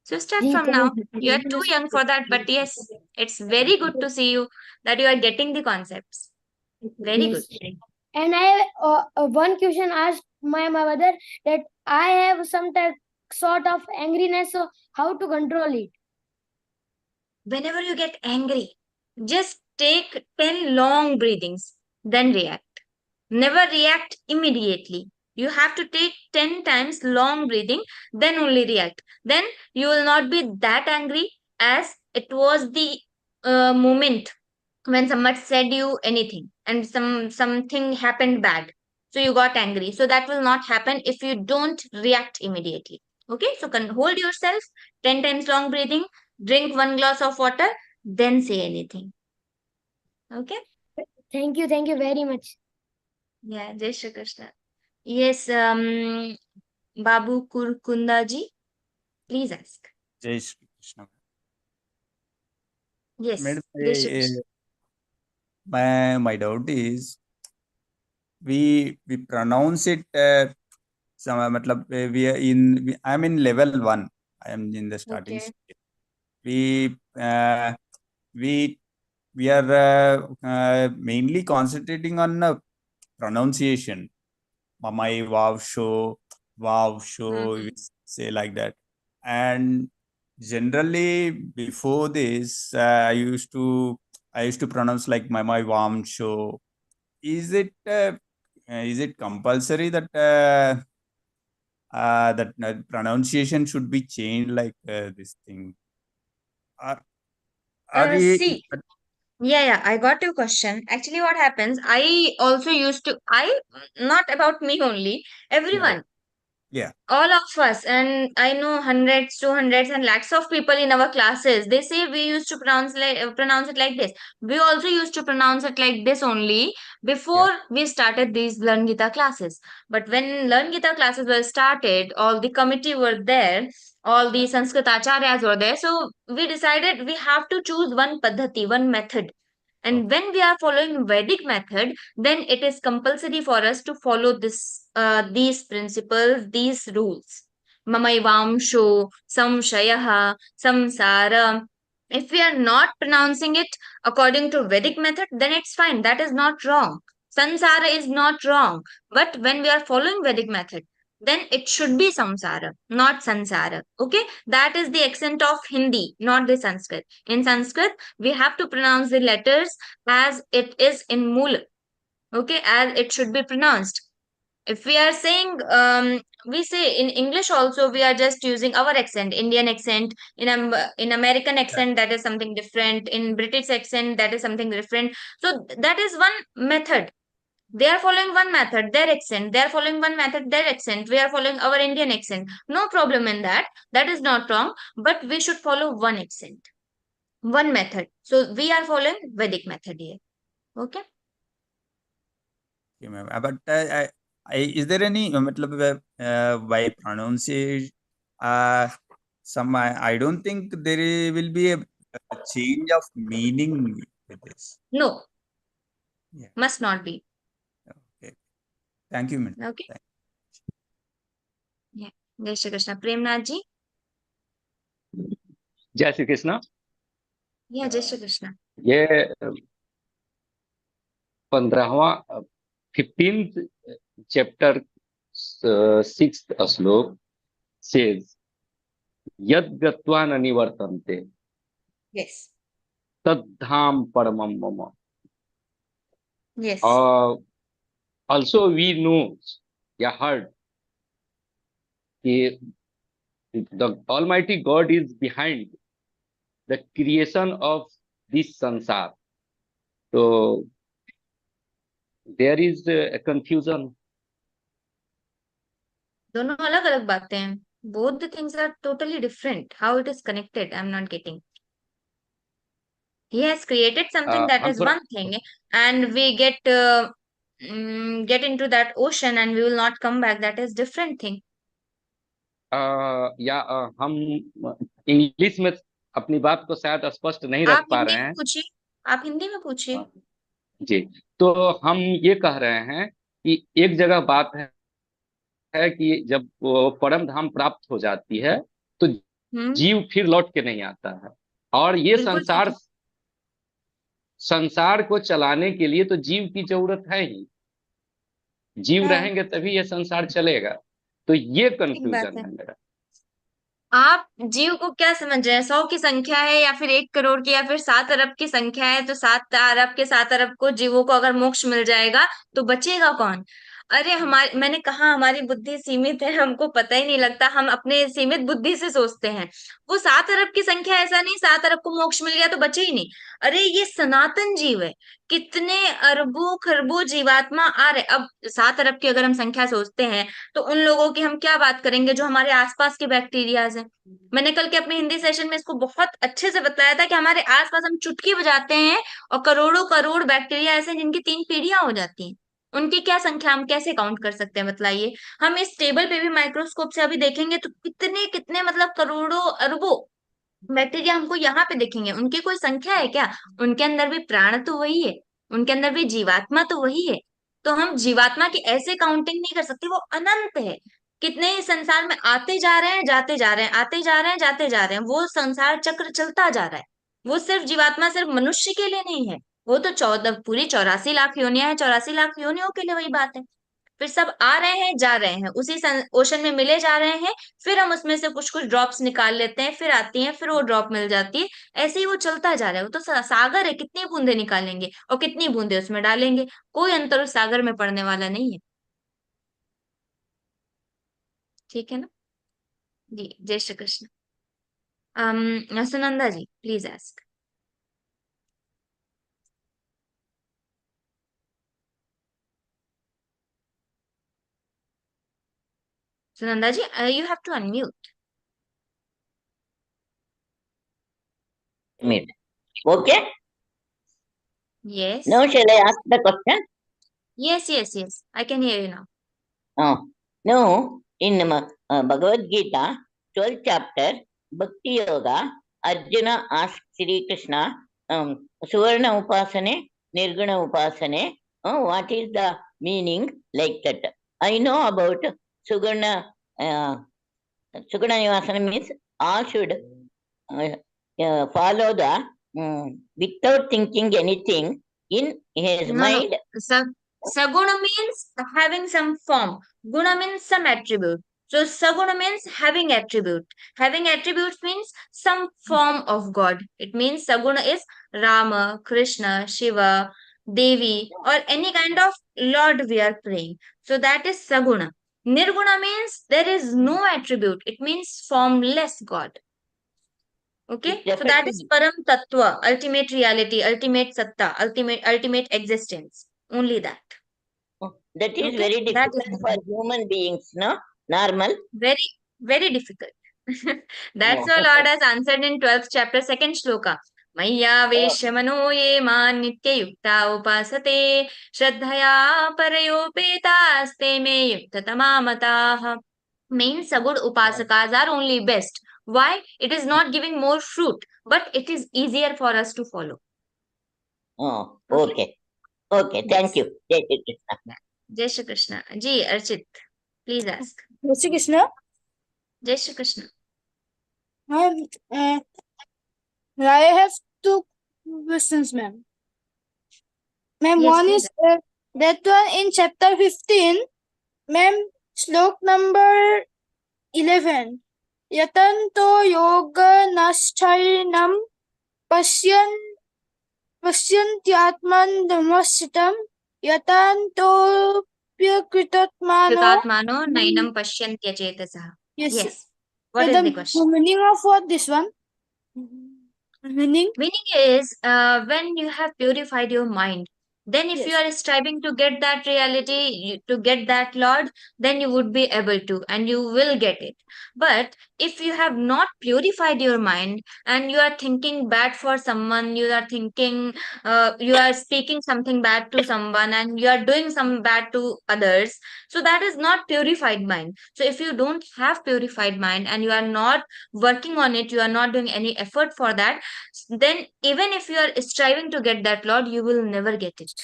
Speaker 8: So start from now. You are too young for that, but yes, it's very good to see you that you are getting the concepts. Very good. And I one question asked my mother that I have some type sort of angriness, so how to control it? Whenever you get angry, just take 10 long breathings, then react. Never react immediately. You have to take 10 times long breathing, then only react. Then you will not be that angry as it was the moment when someone said you anything and something happened bad. So you got angry. So that will not happen if you don't react immediately. Okay, so hold yourself, 10 times long breathing, drink 1 glass of water, then say anything. Okay. Thank you very much. Yeah, Jai Shri Krishna. Yes, Babu Kurkundaji, please ask.
Speaker 17: Jai Shri Krishna.
Speaker 8: Yes,
Speaker 17: Madam,
Speaker 8: Jai Shri Krishna.
Speaker 17: my doubt is we pronounce it matlab, I'm in level 1. I am in the starting
Speaker 8: Okay.
Speaker 17: stage. We are mainly concentrating on pronunciation. Mamai wow show, we say like that. And generally before this, I used to pronounce like Mamai Vam show. Is it compulsory that pronunciation should be changed like this thing?
Speaker 8: See, yeah, I got your question. Actually, what happens, I also used to, not about me only, everyone,
Speaker 17: Yeah.
Speaker 8: all of us, and I know hundreds, 200s, and lakhs of people in our classes. They say we used to pronounce it like this. We also used to pronounce it like this only before we started these Learngeeta classes. But when Learngeeta classes were started, all the committee were there, all the Sanskrit acharyas were there. So we decided we have to choose one paddhati, one method. And when we are following Vedic method, then it is compulsory for us to follow these principles, these rules. Mamaivamsho, samshayaha, samsara. If we are not pronouncing it according to Vedic method, then it's fine. That is not wrong. Samsara is not wrong. But when we are following Vedic method, then it should be samsara, not sansara. Okay, that is the accent of Hindi, not the Sanskrit. In Sanskrit, we have to pronounce the letters as it is in mool. Okay, as it should be pronounced. If we are saying, we say in English also, we are just using our accent, Indian accent. In American accent, that is something different. In British accent, that is something different. So that is one method. They are following one method, their accent. They are following one method, their accent. We are following our Indian accent. No problem in that. That is not wrong. But we should follow one accent, one method. So we are following Vedic method here. Okay.
Speaker 17: Okay, ma'am. But is there any by pronunciation? I don't think there will be a change of meaning with this.
Speaker 8: No.
Speaker 17: Yeah.
Speaker 8: Must not be.
Speaker 17: Okay. Thank you, madam.
Speaker 8: Okay. Yeah. Jai Shri Krishna. Premnath ji.
Speaker 16: जय Shri Krishna.
Speaker 8: Yeah, Jai Shri Krishna.
Speaker 16: ये 15वां 15th chapter 6th श्लोक says यद गत्वा न निवर्तन्ते
Speaker 8: Yes.
Speaker 16: तद्धाम परमं मम।
Speaker 8: Yes.
Speaker 16: Also we know, heard that the Almighty God is behind the creation of this sansar. So there is a confusion.
Speaker 8: दोनों अलग अलग बातें हैं. Both the things are totally different. How it is connected, I'm not getting. He has created something that is one thing, and we get into that ocean and we will not come back. That is different thing.
Speaker 16: हम English में अपनी बात को शायद स्पष्ट नहीं रख पा रहे हैं.
Speaker 8: आप हिंदी में पूछिए.
Speaker 16: जी, तो हम ये कह रहे हैं कि एक जगह बात है कि जब वो परम धाम प्राप्त हो जाती है तो जीव फिर लौट के नहीं आता है, और ये संसार को चलाने के लिए तो जीव की जरूरत है ही. जीव रहेंगे तभी ये संसार चलेगा. तो ये कंफ्यूजन है मेरा.
Speaker 8: आप जीव को क्या समझ रहे हैं? 100 की संख्या है या फिर 1 करोड़ की या फिर 7 अरब की संख्या है, तो 7 अरब के 7 अरब को जीवों को अगर मोक्ष मिल जाएगा तो बचेगा कौन? अरे मैंने कहा हमारी बुद्धि सीमित है, हमको पता ही नहीं लगता, हम अपने सीमित बुद्धि से सोचते हैं. वो 7 अरब की संख्या ऐसा नहीं 7 अरब को मोक्ष मिल गया तो बचे ही नहीं. अरे ये सनातन जीव है, कितने अरबों खरबों जीवात्मा आ रहे. अब 7 अरब की अगर हम संख्या सोचते हैं तो उन लोगों की हम क्या बात करेंगे जो हमारे आसपास के बैक्टीरियाज हैं. मैंने कल के अपने हिंदी सेशन में इसको बहुत अच्छे से बताया था कि हमारे आसपास हम चुटकी बजाते हैं और करोड़ों करोड़ बैक्टीरिया ऐसे जिनकी 3 पीढ़ियां हो जाती हैं. उनकी क्या संख्या हम कैसे काउंट कर सकते हैं बताइए. हम इस टेबल पे भी माइक्रोस्कोप से अभी देखेंगे तो कितने कितने मतलब करोड़ों अरबों बैक्टीरिया हमको यहाँ पे देखेंगे. उनकी कोई संख्या है क्या? उनके अंदर भी प्राण तो वही है, उनके अंदर भी जीवात्मा तो वही है. तो हम जीवात्मा की ऐसे काउंटिंग नहीं कर सकते, वो अनंत है. कितने ही संसार में आते जा रहे हैं जाते जा रहे हैं, आते जा रहे हैं जाते जा रहे हैं. वो संसार चक्र चलता जा रहा है. वो सिर्फ जीवात्मा सिर्फ मनुष्य के लिए नहीं है, वो तो 14 पूरी 84 लाख योनियां है. 84 लाख योनियों के लिए वही बात है. फिर सब आ रहे हैं जा रहे हैं, उसी ओशन में मिले जा रहे हैं. फिर हम उसमें से कुछ कुछ ड्रॉप्स निकाल लेते हैं, फिर आती हैं, फिर वो ड्रॉप मिल जाती है. ऐसे ही वो चलता जा रहा है. वो तो सागर है, कितनी बूंदे निकालेंगे और कितनी बूंदे उसमें डालेंगे, कोई अंतर उस सागर में पड़ने वाला नहीं है. ठीक है ना जी. जय Shri Krishna. Sunanda ji please ask. Sunanda ji, you have to unmute.
Speaker 18: Mute. Okay?
Speaker 8: Yes.
Speaker 18: Now shall I ask the question?
Speaker 8: Yes. I can hear you now.
Speaker 18: Now, in Bhagavad Gita, 12th chapter, Bhakti Yoga, Arjuna asked Shri Krishna, Suvarna Upasane, Nirguna Upasane, what is the meaning like that? I know about Suguna Nivasana means all should follow the without thinking anything in his mind.
Speaker 8: Saguna means having some form. Guna means some attribute. So Saguna means having attribute. Having attributes means some form of God. It means Saguna is Rama, Krishna, Shiva, Devi, or any kind of Lord we are praying. So that is Saguna. Nirguna means there is no attribute. It means formless God. Okay, so that is Param Tattva, ultimate reality, ultimate Satta, ultimate existence. Only that.
Speaker 18: That is
Speaker 8: Okay,
Speaker 18: very
Speaker 8: that is
Speaker 18: difficult for human beings, no? Normal.
Speaker 8: very, very difficult. That's why Lord has answered in 12th chapter, 2nd shloka. Maya veshamano ye man nitya yukta upasate shraddhaya parayopetaste me yukta tamamataha. Means Sagud upasakas are only best. Why? It is not giving more fruit, but it is easier for us to follow.
Speaker 18: Oh, okay. Okay, thank you. Jai Shri Krishna.
Speaker 8: Jai Shri Krishna. Ji, Archit, please ask.
Speaker 19: Jai Shri Krishna.
Speaker 8: Jai Shri Krishna.
Speaker 19: I have two questions, ma'am. Ma'am,
Speaker 8: Yes,
Speaker 19: one
Speaker 8: please.
Speaker 19: is that one in chapter 15, ma'am, slok number 11. Yatanto yoga nashchainam pasyantyatman dhamasitam yatanto pyakritatmano.
Speaker 8: Kritatmano nainam pashyantya chetasaha.
Speaker 19: Yes.
Speaker 8: Yes. What is the question?
Speaker 19: Meaning of what this one? Meaning?
Speaker 8: Meaning is when you have purified your mind, then if you are striving to get that reality, to get that Lord, then you would be able to and you will get it. But if you have not purified your mind and you are thinking bad for someone, you are thinking, you are speaking something bad to someone and you are doing some bad to others, so that is not purified mind. So if you don't have purified mind and you are not working on it, you are not doing any effort for that, then even if you are striving to get that Lord, you will never get it.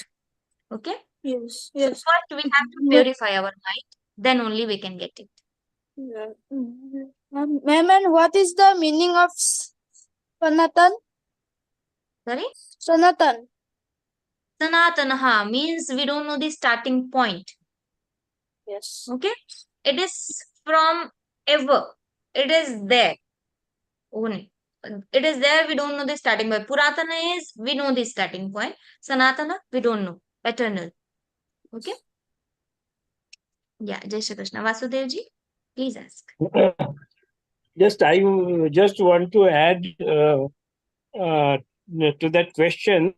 Speaker 8: Okay?
Speaker 19: Yes.
Speaker 8: So first we have to purify our mind, then only we can get it.
Speaker 19: Yeah. Ma'am, and what is the meaning of Sanatan?
Speaker 8: Sorry?
Speaker 19: Sanatan.
Speaker 8: Sanatanaha means we don't know the starting point.
Speaker 19: Yes.
Speaker 8: Okay? It is from ever. It is there. Only. It is there, we don't know the starting point. Puratana is, we know the starting point. Sanatana, we don't know. Eternal. Okay? Yeah, Jai Shri Krishna. Vasudev ji, please ask.
Speaker 2: I just want to add to that question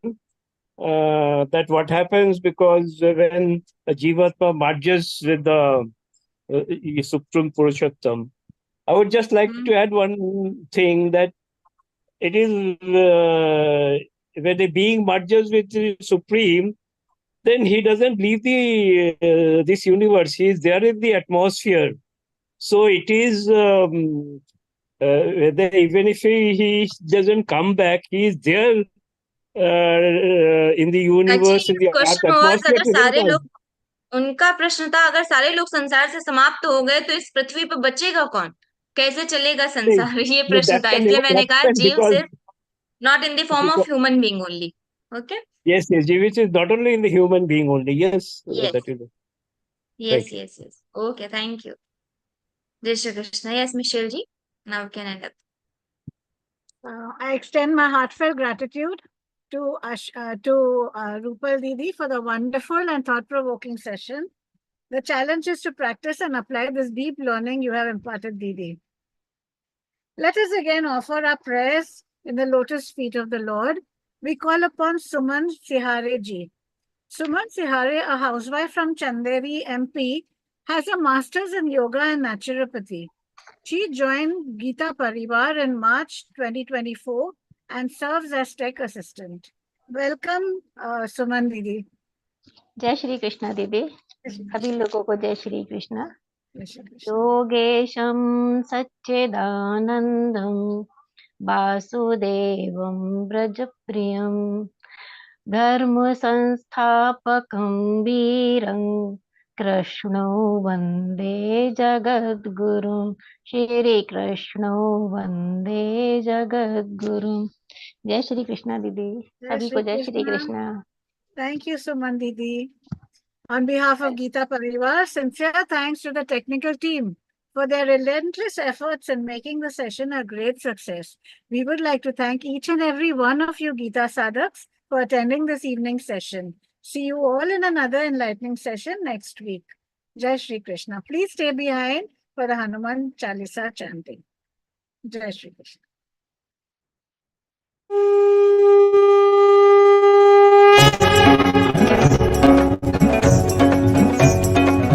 Speaker 2: that what happens because when a Jivatma merges with the Supreme Purushottam, I would just like to add one thing that it is when the being merges with the Supreme, then he doesn't leave the this universe. He is there in the atmosphere. So it is even if he doesn't come back, he is there in the universe, in the
Speaker 8: question was
Speaker 2: atmosphere.
Speaker 8: अगर सारे लोग, उनका प्रश्न था अगर सारे लोग संसार से समाप्त हो गए तो इस पृथ्वी पर बचेगा कौन, कैसे चलेगा संसार, ये प्रश्न था. इसलिए मैंने कहा जीव सिर्फ not in the form of human being only. Okay?
Speaker 2: Yes, which is not only in the human being only. Yes,
Speaker 8: Yes.
Speaker 2: that is.
Speaker 8: Yes. Okay, thank you. Jai Shri Krishna. Yes, Michelle ji. Now we can end up.
Speaker 4: I extend my heartfelt gratitude to Rupal Didi for the wonderful and thought-provoking session. The challenge is to practice and apply this deep learning you have imparted, Didi. Let us again offer our prayers in the lotus feet of the Lord. We call upon Suman Sihare ji. Suman Sihare, a housewife from Chanderi, MP, has a master's in yoga and naturopathy. She joined Geeta Pariwar in March 2024 and serves as tech assistant. Welcome, Suman Didi.
Speaker 20: जय श्री कृष्ण दीदी, सभी लोगों को जय श्री कृष्ण. योगेशं सच्चिदानन्दं वासुदेवं व्रजप्रियं धर्म संस्थापकं वीरं कृष्णो वन्दे जगद्गुरुं. श्री कृष्णो वन्दे जगद्गुरुं. जय श्री कृष्ण दीदी, सभी को जय Shri Krishna.
Speaker 4: Thank you, Suman Didi. On behalf of Geeta Pariwar, sincere thanks to the technical team for their relentless efforts in making the session a great success. We would like to thank each and every one of you Geeta Sadhaks for attending this evening's session. See you all in another enlightening session next week. Jai Shri Krishna. Please stay behind for the Hanuman Chalisa chanting. Jai Shri Krishna.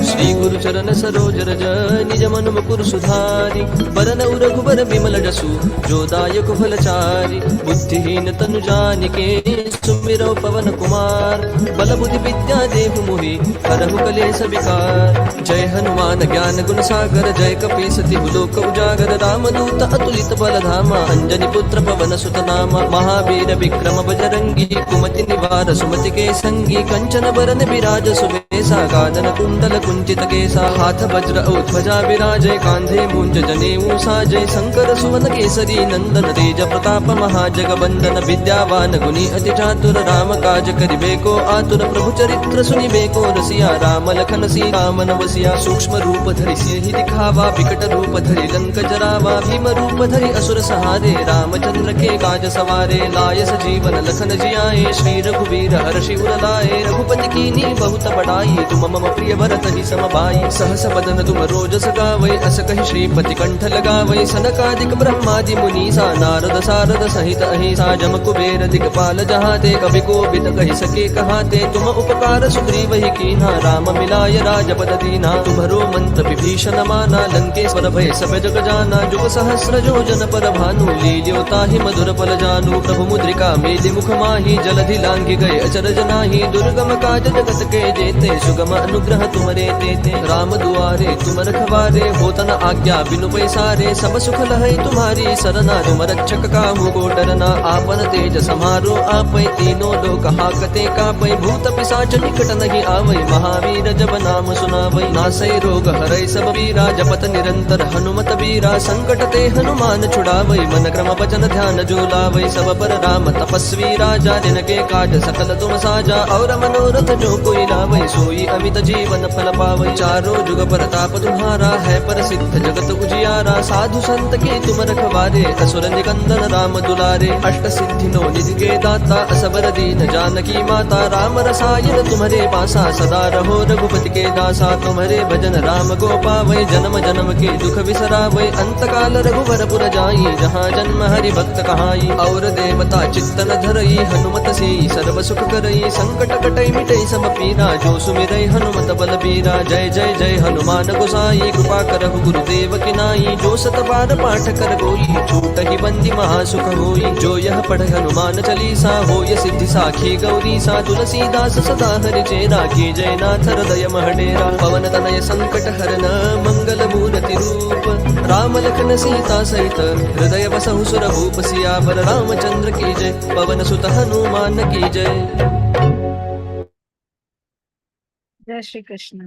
Speaker 21: Shri गुरु चरण सरोज रज निज मन मुकुर सुधारि बरन रघुबर बिमल जसु जो दायक फलचारि बुद्धिहीन तनु जानिके सुमिरौ पवन कुमार बल बुद्धि विद्या देहु मोहि हरहु कलेश विकार जय हनुमान ज्ञान गुण सागर जय कपीस तिहु लोक उजागर रामदूत अतुलित बल धामा अंजनी पुत्र पवन सुत नामा महावीर विक्रम बजरंगी कुमति निवार सुमति के संगी कंचन बरन विराज सुबेसा कानन कुंडल कुंचित केसा हाथ वज्र औ ध्वजा विराजय कांधे मूंज जनेऊ साजय शंकर सुवन केसरी नंदन तेज प्रताप महाजगवंदन विद्यावान गुणी अति चातुर राम काज करिबेको आतुर प्रभु चरित्र सुनिबेको रसिया राम लखन सीता मन बसिया सूक्ष्म रूप धरि सिंहि दिखावा विकट रूप धरि लंक जरावा भीम रूप धरि असुर सहारे रामचंद्र के काज सवारे लाय सजीवन लखन जियाए श्री रघुवीर हर्षि उर लाए रघुपति कीन्ही बहुत बड़ाई तुम मम प्रिय भरत ही समभाई सहस बदन तुम रोजस गावै अस कहि श्रीपति कंठ लगावै सनकादिक ब्रह्मादि मुनीसा नारद सारद सहित अहिसा जम कुबेर दिगपाल जहाते कवि कोविद कहि सके कहाते तुम उपकार सुग्रीव ही कीन्हा राम मिलाय राजपद दीना तुम्हरो मंत्र विभीषण माना लंकेश्वर भय सब जग जाना जुग सहस्र योजन पर भानु लील्यो ताहि मधुर फल जानू प्रभु मुद्रिका मेलि मुख माहि जलधि लांघि गए अचरज नाहि दुर्गम काज जगत के जेते सुगम अनुग्रह तुमरे तेते राम दुआरे तुम रखवारे होत न आज्ञा बिनु पैसारे सब सुख लहै तुम्हारी सरना तुम रक्षक काहू को डरना आपन तेज समारो आपै तीनों लोक हाकते कापै भूत पिशाच निकट नहीं आवै महावीर जब नाम सुनावै नासै रोग हरै सब वीरा जपत निरंतर हनुमत वीरा संकट ते हनुमान छुड़ावै मन क्रम वचन ध्यान जो लावै सब पर राम तपस्वी राजा जिनके काज सकल तुम साजा और मनोरथ जो कोई लावै सोई अमित जीवन फल पावै चारों जुग परताप तुम्हारा है प्रसिद्ध जगत उजियारा साधु संत के तुम रखवारे असुर निकंदन राम दुलारे अष्ट सिद्धि नो निधि के दाता असबर दीन जानकी माता राम रसायन तुम्हारे पासा सदा रहो रघुपति के दासा तुम्हारे भजन राम को पावै जन्म जन्म के दुख बिसरावै अंत काल रघुवर पुर जाई जहाँ जन्म हरि भक्त कहाई और देवता चित्तन धरई हनुमत से सर्व सुख करई संकट कटई मिटई सब पीरा जो सुमिरै हनुमत बलबीरा जय जय जय हनुमान गोसाई कृपा करहु गुरुदेव की नाई जो सत बार पाठ कर गोई छूट ही बंदी महासुख होई जो यह पढ़ हनुमान चालीसा होय सिद्धि साखी गौरी सा तुलसीदास सदा हरि चेरा की जय नाथ हृदय महडेरा पवन तनय संकट हरन मंगल मूर्ति रूप राम लखन सीता सहित हृदय बसहु सुर भूप सियावर रामचंद्र की जय पवन सुत हनुमान की जय।
Speaker 4: जय श्री कृष्ण।